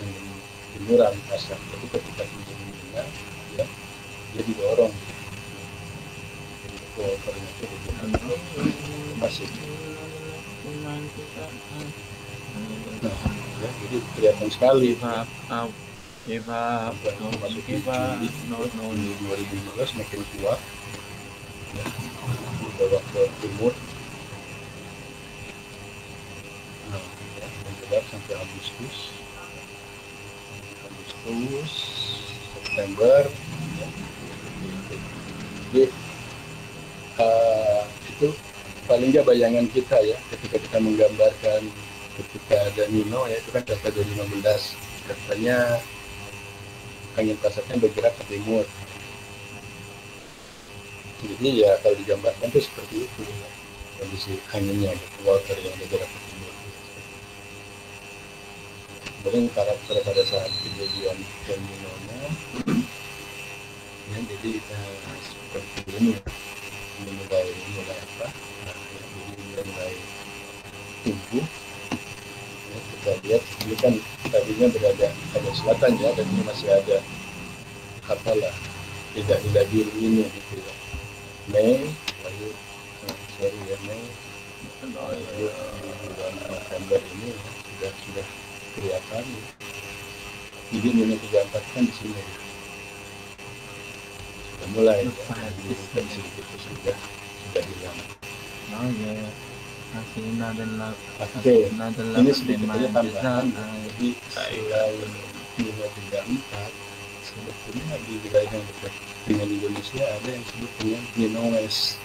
angin timuran pasang, jadi ketika tingginya ya dia didorong Walkernya itu bergerak ke Pasifik. Nah, ya, jadi kelihatan sekali masuk di Juli 2015 makin kuat ya, dibawa ke timur. Nah, ya, bergerak sampai Agustus, September ya. Jadi itu paling nggak bayangan kita ya ketika kita menggambarkan ketika ada Nino ya, itu kan data 2015 katanya angin pasatnya bergerak ke timur. Jadi ya kalau digambarkan itu seperti itu ya, kondisi anginnya gitu, Walker yang bergerak ke timur. Kemudian karakter pada saat kejadian El Nino-nya ya, jadi seperti ini mulai apa? Nah, ya, jadi mulai tumbuh. Ya, kita lihat ini kan tadinya berada pada selatan ya, dan ini masih ada apalah tidak biru ini gitu ya. Mei, lalu Mei, Di bulan November ini sudah kelihatan. Jadi minus 34 kan di sini sudah mulai ya, sedikit sudah hilang. Oh ya, Hasina adalah Ini sebetulnya tambahan. Jadi selain minus 34, sebetulnya di wilayah yang dekat dengan Indonesia ada yang disebut dengan Minoes.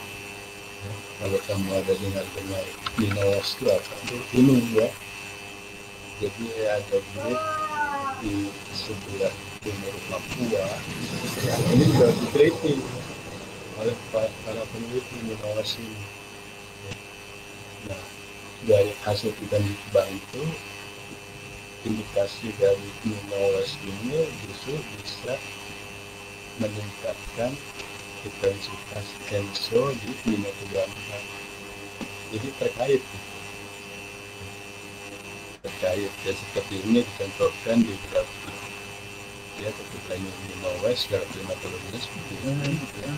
Ya, kalau kamu ada dengar Minoes itu apa? Gunung ya. Jadi ada bukit di sebelah timur Papua. Ya, ini juga diteliti oleh para peneliti Minoes ini. Nah, dari hasil kita bantu, indikasi dari Minoes ini justru bisa meningkatkan intensitas ENSO di Minotegampa. Jadi terkait dan seperti ini dicontohkan di grafik ya, ketika Minoes dalam klimatologinya seperti ini ya.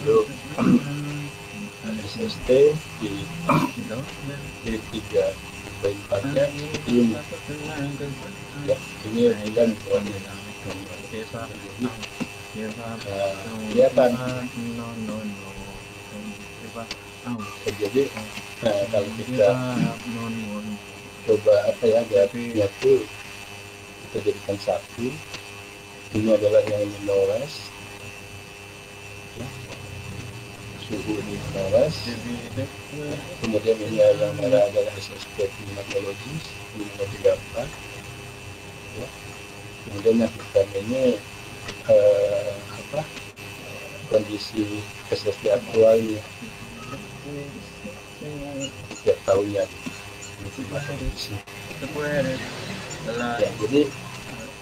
Lalu SST di 3.4-nya seperti ini ya, ini kan kelihatan. Jadi kalau kita coba grafnya tuh kita jadikan satu, ini adalah yang Minoes ya, suhu di Minoes, kemudian ini yang merah adalah SST klimatologis di Minotegampa ya. Kemudian yang hitam ini kondisi SST aktualnya setiap tahunnya ya. Jadi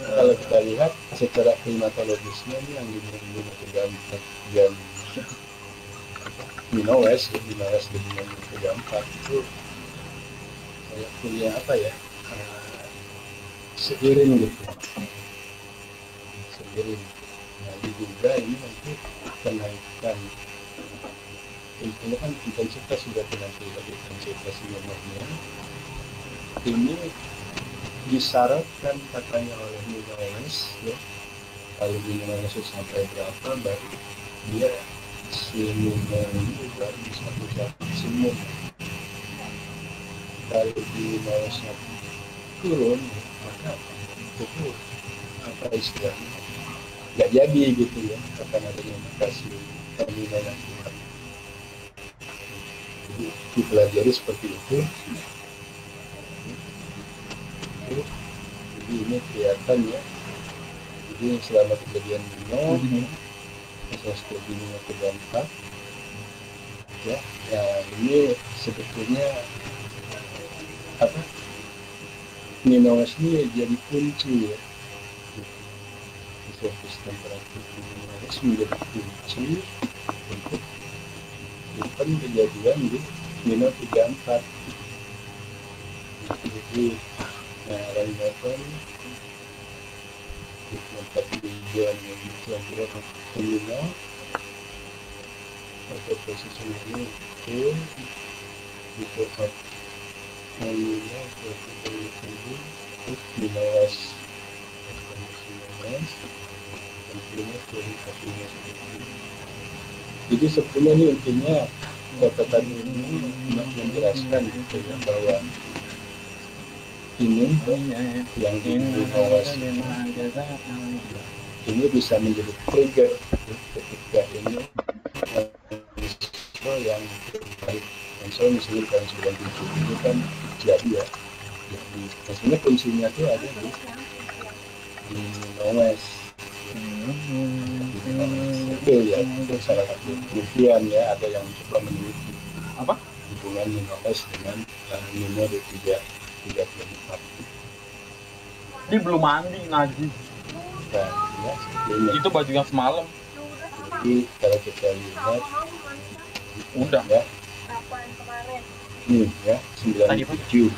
kalau kita lihat secara klimatologisnya ini yang di Minotegampa dan Minoes dengan Minotegampa itu punya seiring gitu. Nah, diduga ini nanti kenaikan ini kan intensitas sudah nanti dari intensitas nomornya ini disyaratkan katanya oleh Minoes ya, kalau Minoes sampai berapa baru dia sinumnya ini baru bisa mencapai sinum. Kalau di Minoes turun maka itu istilahnya nggak jadi gitu ya, akan adanya mutasi terminal yang kuat. Jadi dipelajari seperti itu. Jadi ini kelihatan ya. Jadi selama kejadian Mino, SST Mino terdampak ya. Nah ini sebetulnya Minoes ini jadi kunci ya. Surface temperatur Minoes menjadi kunci untuk kejadian di Minotegampa. Jadi Rainbow di tempat tujuan yang berada di Mino atau posisi ini itu di tempat Mino terus Minoes jadi sebetulnya ini intinya catatan ini menjelaskan bahwa ini yang di Minoes ini bisa menjadi trigger ketika ini yang terkait misalnya tahun 97 ini kan jadi ya. Jadi maksudnya kuncinya itu ada di Minoes. Itu ya, itu salah satu buktian ya, ada yang coba meneliti hubungan Minoes dengan Mino di 3.4. Dia belum mandi najis. Nah, ya, itu baju yang semalam. Jadi kalau kita lihat udah ya. Ya 97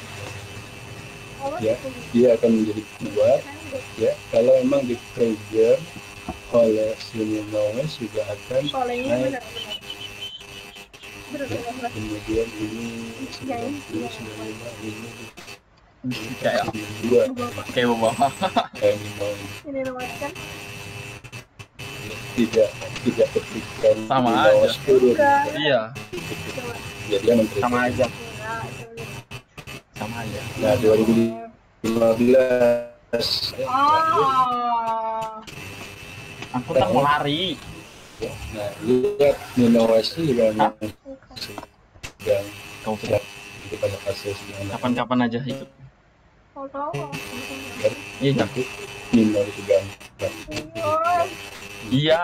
ya, dia akan menjadi kuat ya kalau memang di trigger oleh si Minoes juga akan naik ya. kemudian ini 90, 95 ini Kayak dua kayak bawa. ini tidak kepikiran Sama di aja. bawah turun. Iya, Jadi yang sama aja. Sama aja. Nah 2015 Aku tak mau lari. nah lihat Nino Wesley juga Hah? yang Kau sudah itu pada fase 96 kapan-kapan aja ikut. Iya, Cak. Nino itu gang Iya.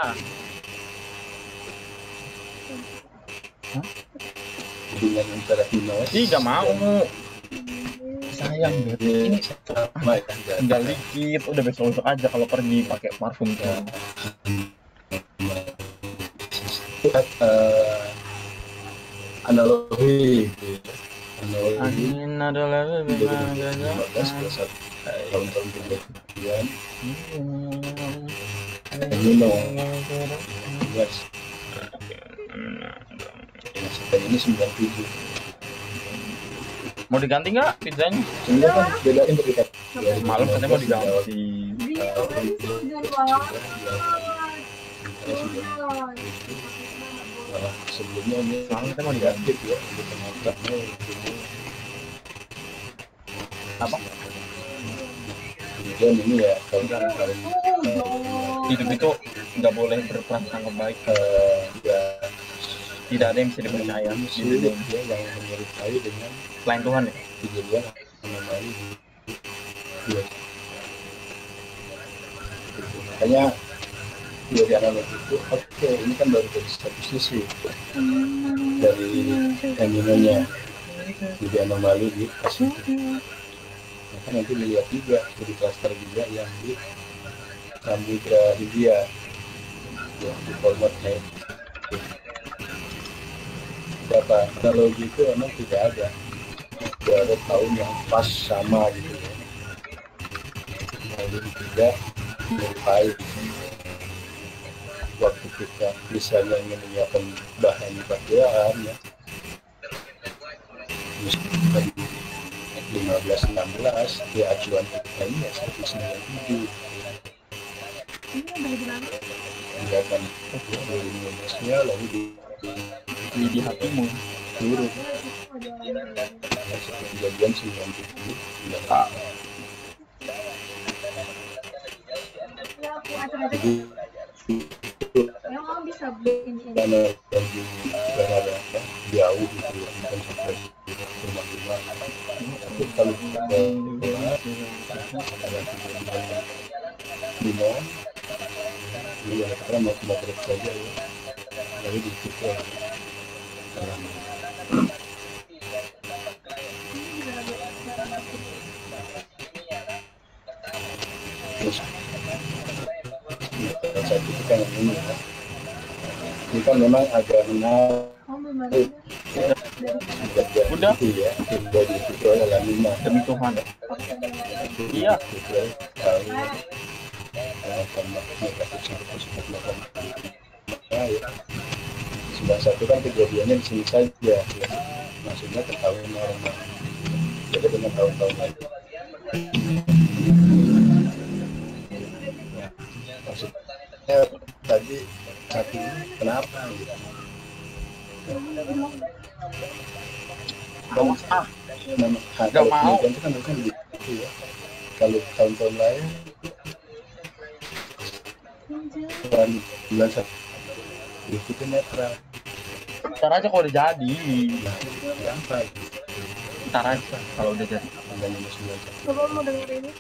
hubungan antara Nino Wesley Ih, gak mau. Sayang banget. Ini sama ya tinggal dikit, udah besok-besok aja kalau pergi pakai parfum tuh. analogi Angin adalah lebih 2015 tahun-tahun kemudian Nino yes dan ini 97 Mau diganti nggak pizzanya? sebenarnya kan bedain berdekat Malam katanya mau diganti. sebelumnya ini Malam katanya mau diganti. ya untuk penontonnya Apa? kemudian ini ya tahun Hidup itu nggak boleh berprasangka baik. ya Tidak ada yang bisa dipercaya. sulit ya yang menyerupai dengan Selain Tuhan ya. kejadian anomali ya. Makanya dari analogi itu oke ini kan baru dari satu sisi dari fenomena jadi anomali di Pasifik. Maka nanti lihat juga dari klaster juga yang di Samudra Hindia ya di format kayak berapa analogi itu memang tidak ada tahun yang pas sama gitu ya. Lalu tidak menyerupai waktu kita misalnya ingin menyiapkan bahan bagian ya misalkan 15-16 ya acuan kita ini ya 197 ya kan 2015 nya lalu Di hatimu. turun kejadian 97 jadi karena lagi berada jauh gitu ya bukan sampai rumah tapi kalau kita ada kejadian Bimo ini ya karena mau truk saja ya lalu dikit terus saat itu kan ini ya ini kan memang agak menarik Udah. ya tidak diikuti oleh Lamina Demi Tuhan. Iya. Satu kan kejadiannya di sini saja ya. Maksudnya ketahuan orang jadi dengan tahun-tahun lain maksudnya tadi satu kenapa gitu Awas ah. Gak mau. Itu kan harusnya begitu ya. Kalau tahun-tahun lain bulan satu itu netral. Ntar aja kalau udah jadi. Nah, berapa? Ntar aja kalau udah jadi. Coba mau denger ini.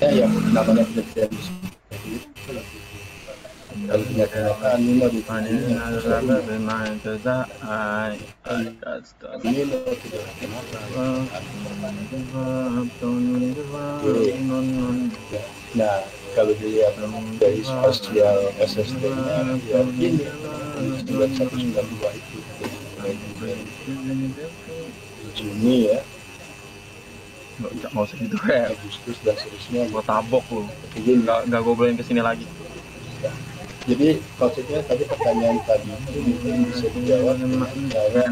Ya, namanya kejadian itu. Kalau kenyataan ini mau ditanya Bermain kerja, ini lo tidak kenapa? Nah, kalau dilihat dari spasial SSD-nya, ya ini 9192 itu Juni ya, nggak usah gitu ya. Agustus dan seterusnya. Gue tabok lu. Begini, Nggak gue bolehin kesini lagi. Jadi maksudnya tadi pertanyaan tadi itu mungkin bisa dijawab dengan cara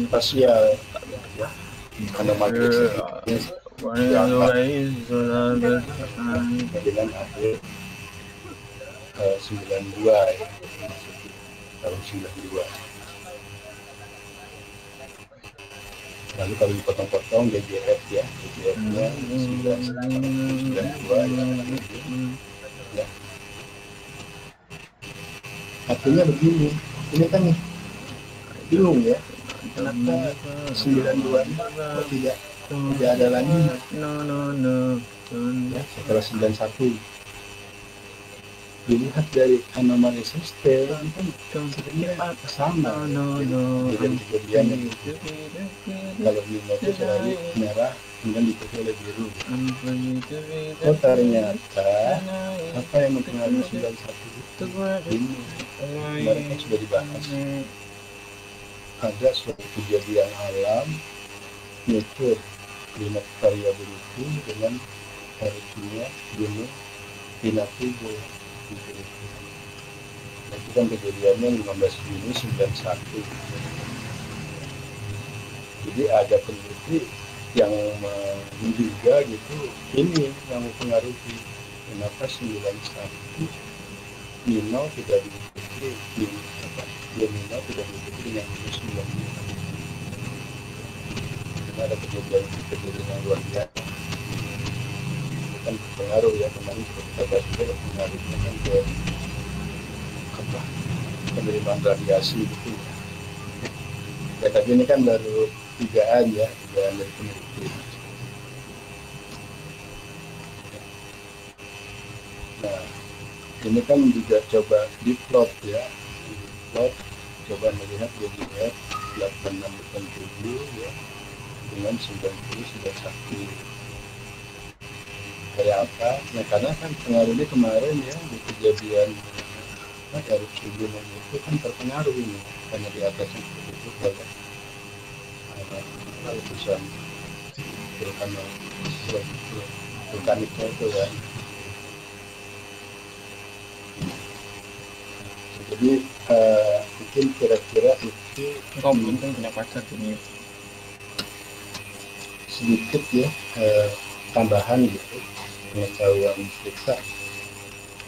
spasial, ya. Anomali experience dengan akhir 92 ya, tahun 92. Lalu kalau dipotong-potong DGF ya, DGF-nya 92 ya. Artinya begini, ini kan bingung ya, kenapa 92 kok tidak ada lagi ya, setelah 91. Dilihat dari anomali sistem kan sebenarnya sama dengan kejadian itu. Kalau Nino itu selalu merah kemudian diikuti oleh biru. Oh ternyata apa yang mempengaruhi 91 itu ini kemarin kan sudah dibahas, ada suatu kejadian alam yaitu climate variability dengan erupsinya gunung Pinatubo. Nah, itu kan kejadiannya 15 Juni 91. Jadi ada peneliti yang menduga gitu, ini yang mempengaruhi kenapa 91 Nino tidak diikuti Nino tidak diikuti dengan 90. Karena ada kejadian yang luar biasa. Kan berpengaruh ya, kemarin kita bahas juga pengaruhnya kan ke apa, penerimaan radiasi gitu ya. Tapi ini kan baru dugaan dari peneliti. Nah ini kan juga coba diplot ya, coba melihat DGF 8687 ya dengan 9091. Kayak apa? Nah, karena kan pengaruhnya kemarin ya di kejadian erupsi gunung itu kan terpengaruh ini karena di atasnya tertutup oleh letusan vulkaniknya itu kan. Jadi mungkin kira-kira itu kau untung punya pacar ini sedikit ya tambahan gitu pengetahuan kita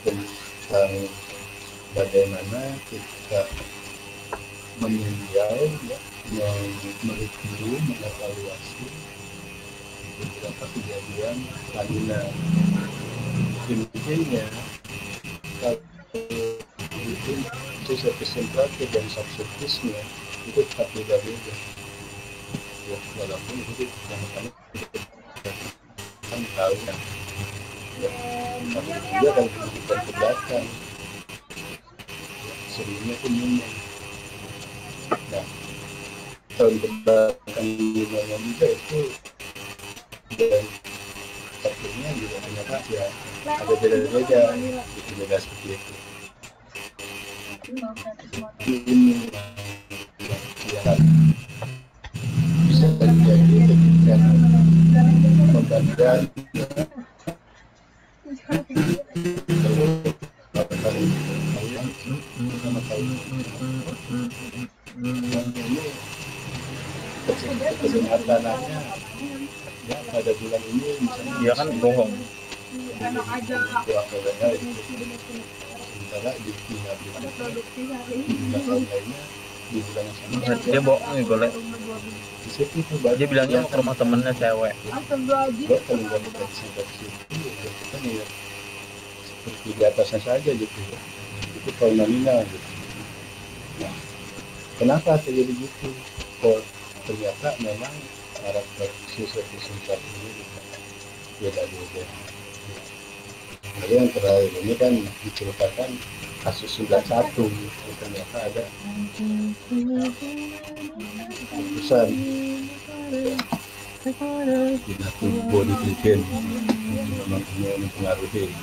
tentang bagaimana kita meninjau ya, mereview, mengevaluasi beberapa kejadian lanina. Intinya kalau itu representatif dan subjektifnya itu tetap beda-beda ya, walaupun itu yang kan tahu kan ya, tapi dia akan menunjukkan ke belakang sebelumnya itu minum. Nah tahun kebelakang minumnya juga itu dan akhirnya juga ternyata ya ada beda-beda itu beda seperti itu. Ini ya, bisa terjadi ketika membandingkan berapa kali sama kali ini kesehatannya ya pada bulan ini misalnya dia kan bohong itu akalnya itu sementara di bulan tahun lainnya di bulan yang sama dia bohong nih boleh di situ tuh dia bilangnya mau ke rumah temennya cewek kalau nggak bukan situ ya kita lihat seperti di atasnya saja gitu ya, itu fenomena gitu. Nah kenapa terjadi gitu? Oh ternyata memang karakteristik representatif ini beda-beda. Lalu yang terakhir ini kan diceritakan kasus 91 ternyata ada keputusan tidak tubuh dibikin memang mempengaruhi.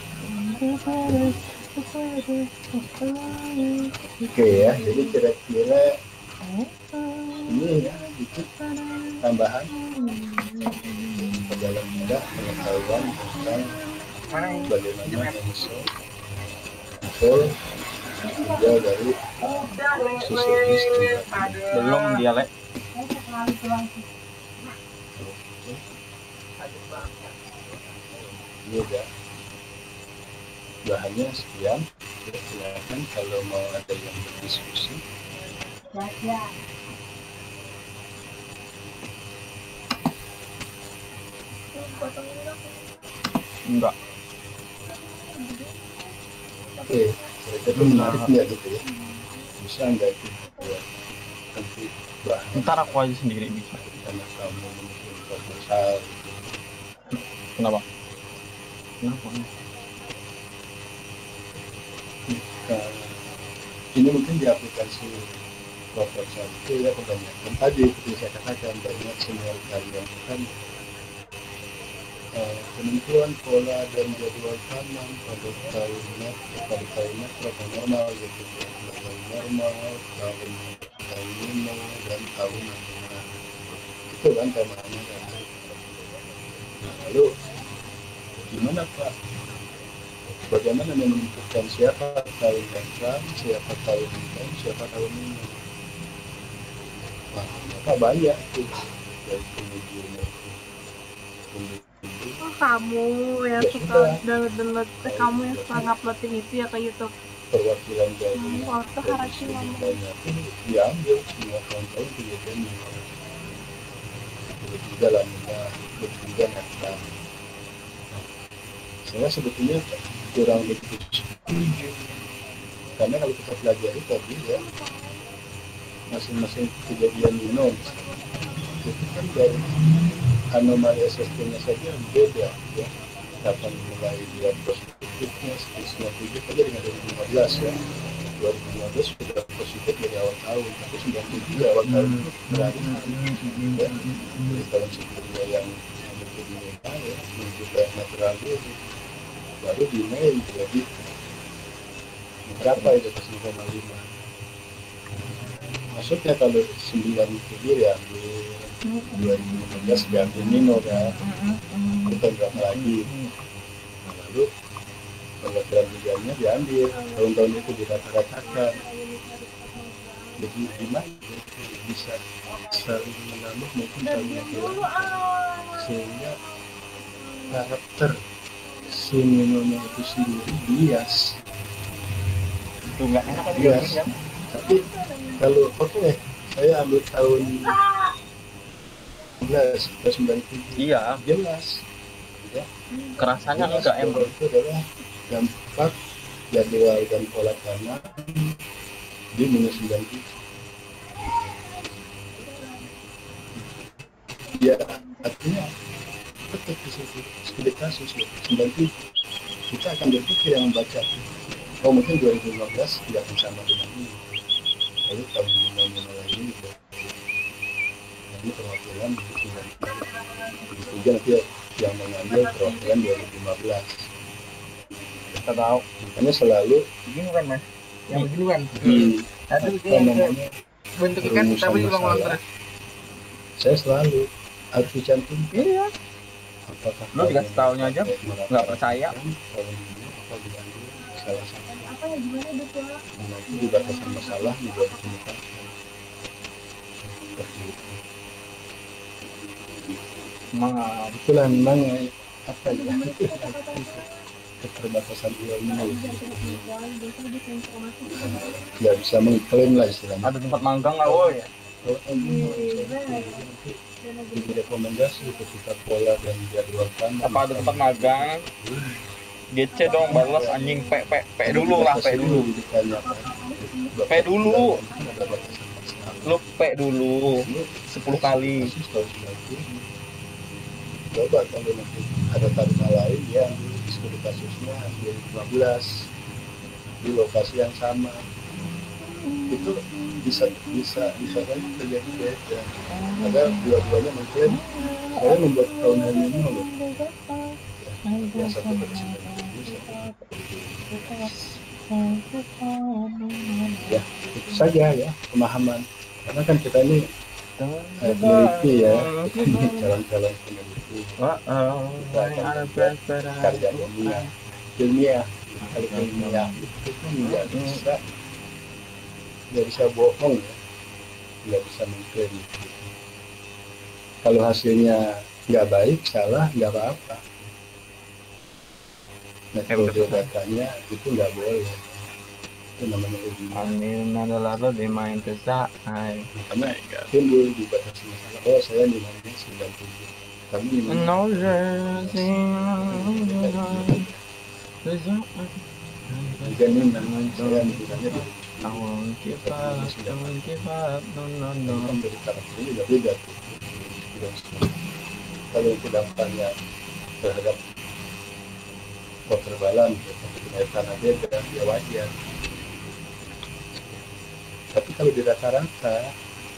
Oke ya, jadi kira-kira ini ya itu tambahan ke dalam kita pengetahuan tentang bagaimana manusia Betul dia dari sosiologis Belum dialek. ini udah bahannya sekian. Silakan kalau mau ada yang berdiskusi. Enggak. Oke, itu menarik nggak gitu ya? Bisa nggak itu buat nanti bahan Ntar aku aja sendiri bisa. karena kamu mungkin proposal gitu. Kenapa? Kenapa? Nah, ini mungkin di aplikasi proposal itu ya kebanyakan tadi seperti saya katakan banyak senior kalian kan penentuan pola dan jadwal tanam pada tahunnya tahun normal gitu ya, tahun normal, tahun Nino dan tahun normal itu kan temanya kan. Nah, lalu gimana Pak? Bagaimana menentukan siapa tahun netral, siapa tahun Nino, siapa tahun Nino? Nah, maka banyak tuh dari pengunjungnya itu. Oh, kamu yang Ya, suka sudah. download kamu yang suka nguploadin itu ya ke YouTube. Perwakilan dari Waktu Harachi ngomong. banyak itu diambil semua tahun-tahun kejadiannya bertiga lah bertiga netral. Saya sebetulnya kurang begitu setuju karena kalau kita pelajari tadi ya masing-masing kejadian Nino itu kan dari anomali SST-nya saja beda ya. Kapan mulai dia positifnya seterusnya itu saja dengan 2015 ya. 2015 sudah positif dari awal tahun, tapi 97 awal tahun itu berarti ya. Dari tahun sebelumnya yang berkebineka ya, menuju ke natural dulu, baru di Mei jadi berapa itu 9,5. Maksudnya kalau 9 itu dia ambil 2015 diambil Nino kan, kita berapa lagi? Nah, lalu perwakilan hujannya diambil tahun-tahun itu dirata-ratakan. Jadi gimana bisa saling menambah mungkin saling menghilangkan sehingga karakter si Ninonya itu sendiri bias. Itu enggak enak kan Bias. Tapi kalau oke, saya ambil tahun 97 Iya, jelas ya. kerasanya Jelas enggak bahwa itu adalah dampak jadwal dan pola tanam di minus 97 ya, artinya tetap di situ studi kasus 97 kita akan berpikir yang membaca oh mungkin 2015 tidak akan sama dengan ini, lalu tahun mulai ini ini perwakilan begitu juga nanti yang mengambil perwakilan 2015 kita tahu. makanya selalu Begini kan mas, yang begini kan. Ada apa yang namanya bentuk ikan tapi ulang-ulang terus. saya selalu harus cantum Iya. apakah Lu dikasih taunya aja nggak percaya. tahun ini apa diambil salah satu Apa ya gimana betul? nanti di batasan masalah juga ditemukan seperti itu. Itulah memang apa ya keterbatasan ilmu nggak bisa mengklaim lah istilahnya. Ada tempat manggang nggak, woi? Kalau ini rekomendasi ketika pola dan jadwal tanam. Apa ada tempat magang? GC dong, balas anjing, P dulu lah, P dulu. P dulu. Lu P dulu 10 kali. Coba kalau nanti ada taruna lain ya ambil studi kasusnya 2015 di lokasi yang sama itu bisa kan terjadi beda. Ada dua-duanya mungkin saya membuat tahun ini loh yang satu bersih ya itu saja ya pemahaman karena kan kita ini peneliti ya calon-calon peneliti karya ilmiah Kalau ilmiah itu kan nggak bisa bohong ya, nggak bisa mengklaim. Kalau hasilnya nggak baik, salah, nggak apa-apa. Metode datanya itu nggak boleh. Itu namanya ilmiah. Amin adalah bermain kesai. Makanya timbul di batas masalah. Oh, saya nilainya 97. Kami nilainya No jersey. jadi saya nilainya di I won't give up, don't give up, no. kan dari karakternya juga beda tuh. Kalau itu dampaknya terhadap keterbalan, tanah beda, dia wajar. Tapi kalau di rata-rata,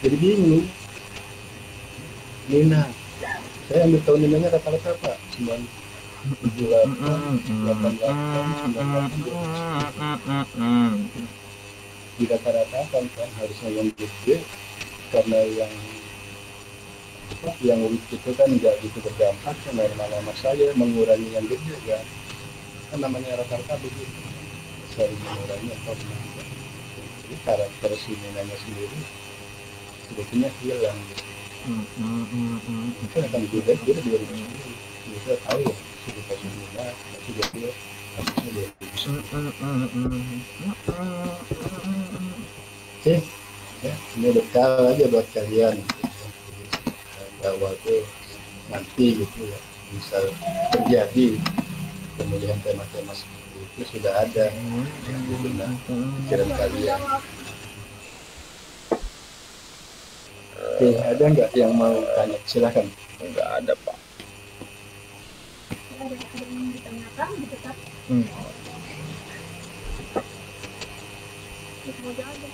jadi bingung. Nina, saya ambil tahun Ninanya rata-rata Pak, 98, di rata-rata kan harusnya yang gede, karena yang itu kan nggak gitu berdampak, karena nama saya mengurangi yang gede kan. Kan namanya rata-rata begitu, saya mengurangi atau menambah. Jadi karakter si Ninanya sendiri sebetulnya hilang gitu. Itu akan beda 2010. Kita tahu ya, sudah pasang Nina, sudah dia kasusnya 2010. Oke, ya, ini bekal aja buat kalian bahwa tuh nanti gitu ya bisa terjadi pemulihan tema-tema seperti itu sudah ada yang benar pikiran kalian. Oke, ada nggak yang mau tanya? Silakan. Nggak ada Pak. Ada yang ditanyakan gitu kan? Semoga aja.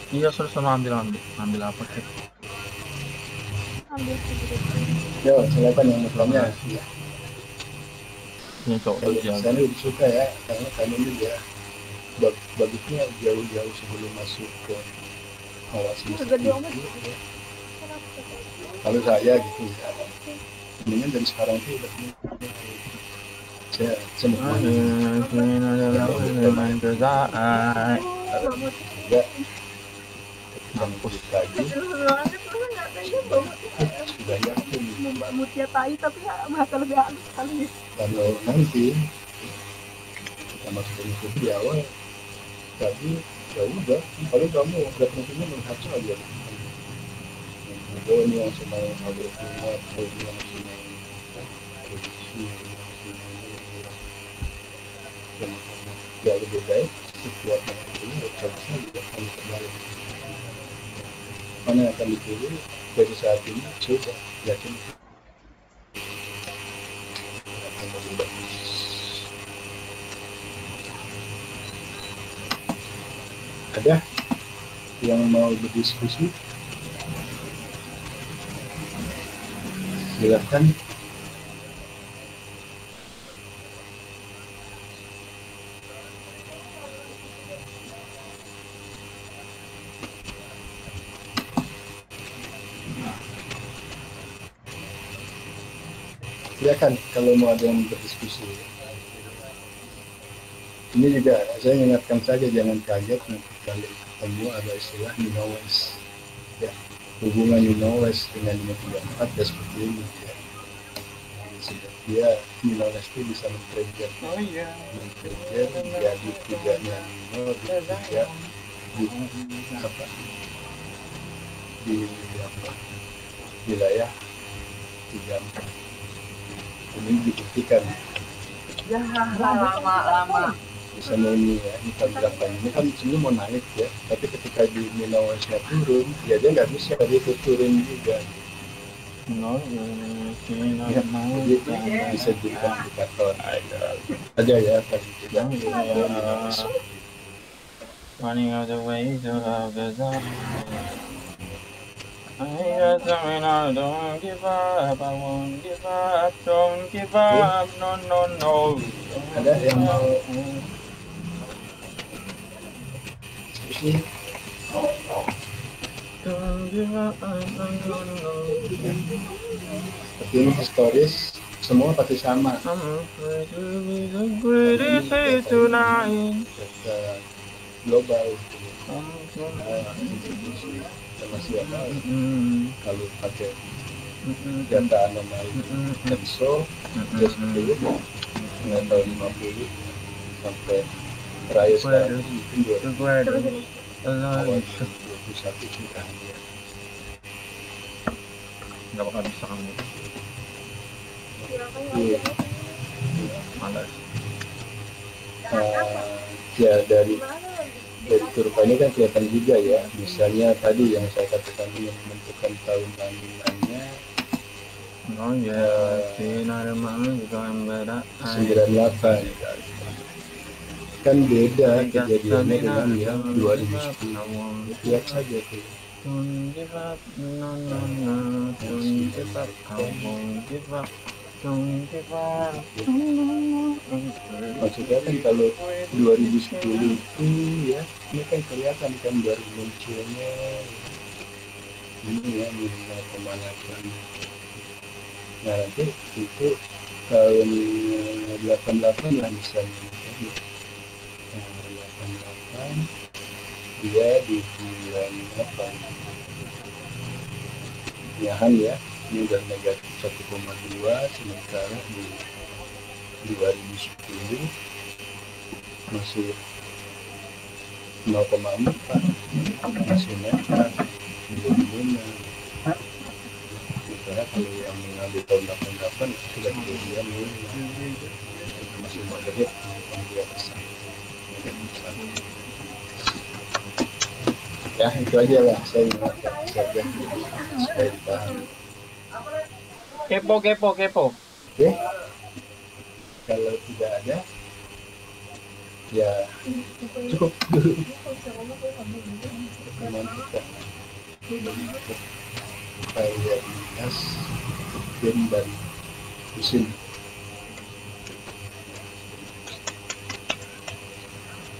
Iya, suruh ambil apa sih? Ambil sedikit. Yo, silakan yang mau tanya. Ini cowok Kalau kerja. saya lebih suka ya, karena kami juga bagusnya jauh-jauh sebelum masuk ke awal semester. Kalau saya gitu ya, mendingan dari sekarang tuh udah saya semua Bermain kesai. ya kampus lagi sudah yakin Mbak Mutia tai tapi bahasa lebih halus kali. kalau nanti kita masuk ke di awal tadi ya udah, kalau kamu referensinya menghasil aja ini yang semua habis semua ini yang semua ya lebih baik setiap ini referensinya juga akan kembali mana yang akan dipilih dari saat ini sudah yakin akan lebih bagus. Ada yang mau berdiskusi? Silakan. Silakan kalau mau ada yang berdiskusi. Ini juga saya ingatkan saja, jangan kaget nanti kali ketemu ada istilah minowes ya, hubungan minowes dengan 34 ya seperti ini ya. Dia minowes itu bisa men-trigger menjadi tiganya mino di wilayah 34. Ini dibuktikan Ya, lama. bisa ini ya, ini kan berapa ini kan sebenarnya mau naik ya, tapi ketika di minowesnya turun ya dia nggak bisa dia turun juga ya, jadi bisa jadi komplikator aja ya kan tidak Running out the way to have the sun. I don't give up, I won't give up, don't give up, no. Ada yang mau diskusi? Don't give up, no. Seperti ini historis semua pasti sama. Data global gitu. Institusi internasional kalau pakai data anomali ENSO seperti itu mulai tahun 50 sampai terakhir sekarang mungkin 2021 sudah nggak bakal bisa kamu malas. Ya dari kurva ini kan kelihatan juga ya, misalnya tadi yang saya katakan ini menentukan tahun lahirannya Oh ya, sinar malam juga beda. 98 kan beda kejadiannya dengan yang 2010. Lihat saja tuh. Don't give up, no no no, don't give up, I won't give up, don't give up, Maksudnya kan kalau 2010 itu ya, ini kan kelihatan kan baru munculnya ini ya, 5,8. Nah nanti itu tahun 88 lah misalnya, nah, 88 dia di bulan apa? Nyahan ya, ini udah negatif 1,2, sementara di 2010 masih 0,4, masih netral, belum lunas. Sementara kalau yang mengambil tahun 88 itu sudah kejadian masih moderat, pembiasan. Ya itu aja lah saya ingatkan saja supaya dipahami. Kepo. Oke, kalau tidak ada ya cukup dulu. Mantap. Variabilitas gen dan mesin.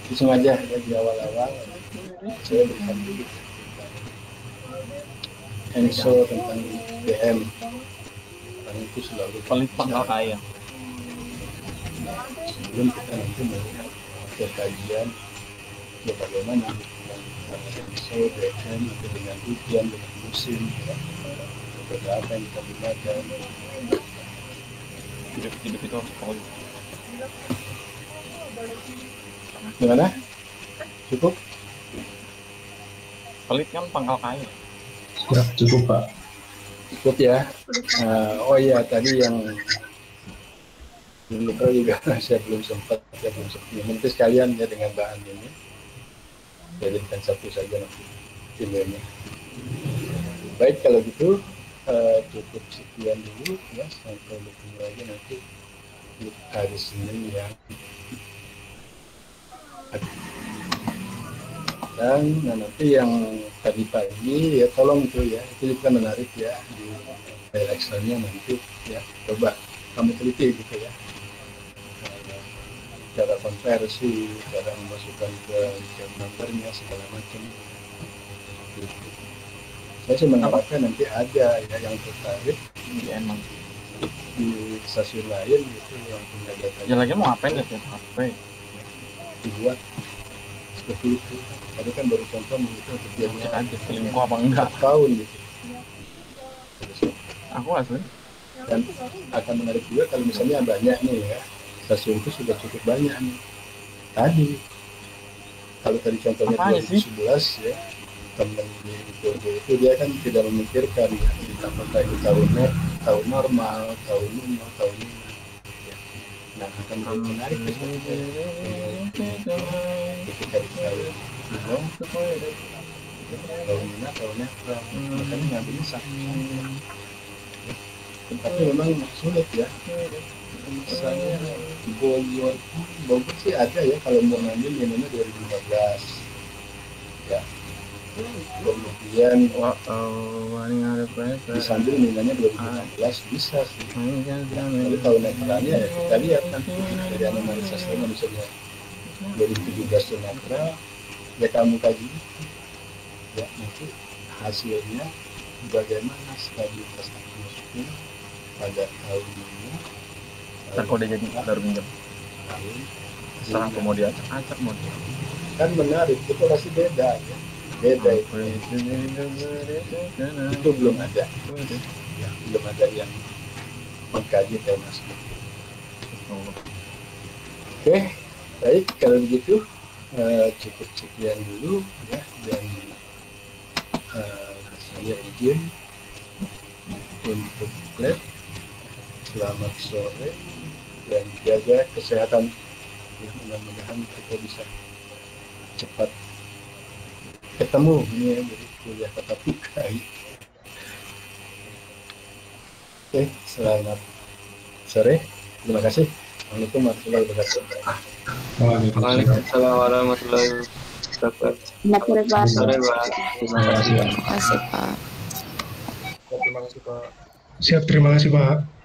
Langsung aja ya di awal-awal saya berikan dulu ENSO tentang BM. Karena itu selalu Pelit pangkal kaya. Sebelum kita nanti melihat kajian ya bagaimana ENSO, BM itu dengan hujan, dengan musim ya. Seperti apa yang kita gunakan. Hidup itu harus pelit. Gimana? Cukup? Pelit kan pangkal kaya. Ya, cukup Pak. Cukup ya. Oh iya tadi yang mikro juga saya belum sempat nanti sekalian ya dengan bahan ini. Jadikan satu saja nanti videonya. Baik kalau gitu cukup sekian dulu ya, sampai bertemu lagi nanti di hari Senin yang dan nanti yang tadi pagi ya tolong itu ya, itu juga menarik ya di file Excel-nya nanti ya, coba kamu teliti gitu ya, cara konversi, cara memasukkan ke jam numbernya segala macam gitu. Saya sih mengharapkan nanti ada ya yang tertarik Ya emang. di stasiun lain gitu yang punya data. Ya lagi mau ngapain ya HP? Dibuat seperti itu. Tadi kan baru contoh itu kejadian Cek aja selingkuh apa enggak. tahun gitu. Aku asli. Dan akan menarik juga kalau misalnya banyak nih ya, stasiun itu sudah cukup banyak nih. Tadi kalau tadi contohnya Apanya 2011 ya, temen di itu dia kan tidak memikirkan ya, apakah itu tahun normal, tahun ini. Nah akan menjadi menarik ketika dikali bingung tahun netral, makanya ngambilnya satu. Tapi memang sulit ya. Misalnya Bogor sih ada ya, kalau mau ngambil minumnya 2015 ya. Kemudian disambil minumnya 2016 bisa sih. Tapi kalau netralnya ya kita lihat nanti dari analisa saya misalnya 2017 netral ya, kamu kaji ya, nanti hasilnya bagaimana stabilitas atmosfer pada tahun ini Ntar kalau dia jadi baru pinjam. Setelah aku mau diacak mau. Kan menarik, itu pasti beda ya. Beda itu. Itu belum ada. Ya, belum ada yang mengkaji tema seperti itu. Oke, baik kalau begitu cukup sekian dulu ya, dan saya izin untuk lab. Selamat sore dan jaga kesehatan ya, mudah-mudahan kita bisa cepat ketemu ini ya, jadi kuliah tatap muka. Oke, selamat sore, terima kasih. Assalamualaikum warahmatullahi wabarakatuh. Waalaikumsalam warahmatullahi wabarakatuh. Selamat sore, Pak. Terima kasih, Pak. Terima kasih, Pak. Terima kasih Pak. Siap, terima kasih Pak.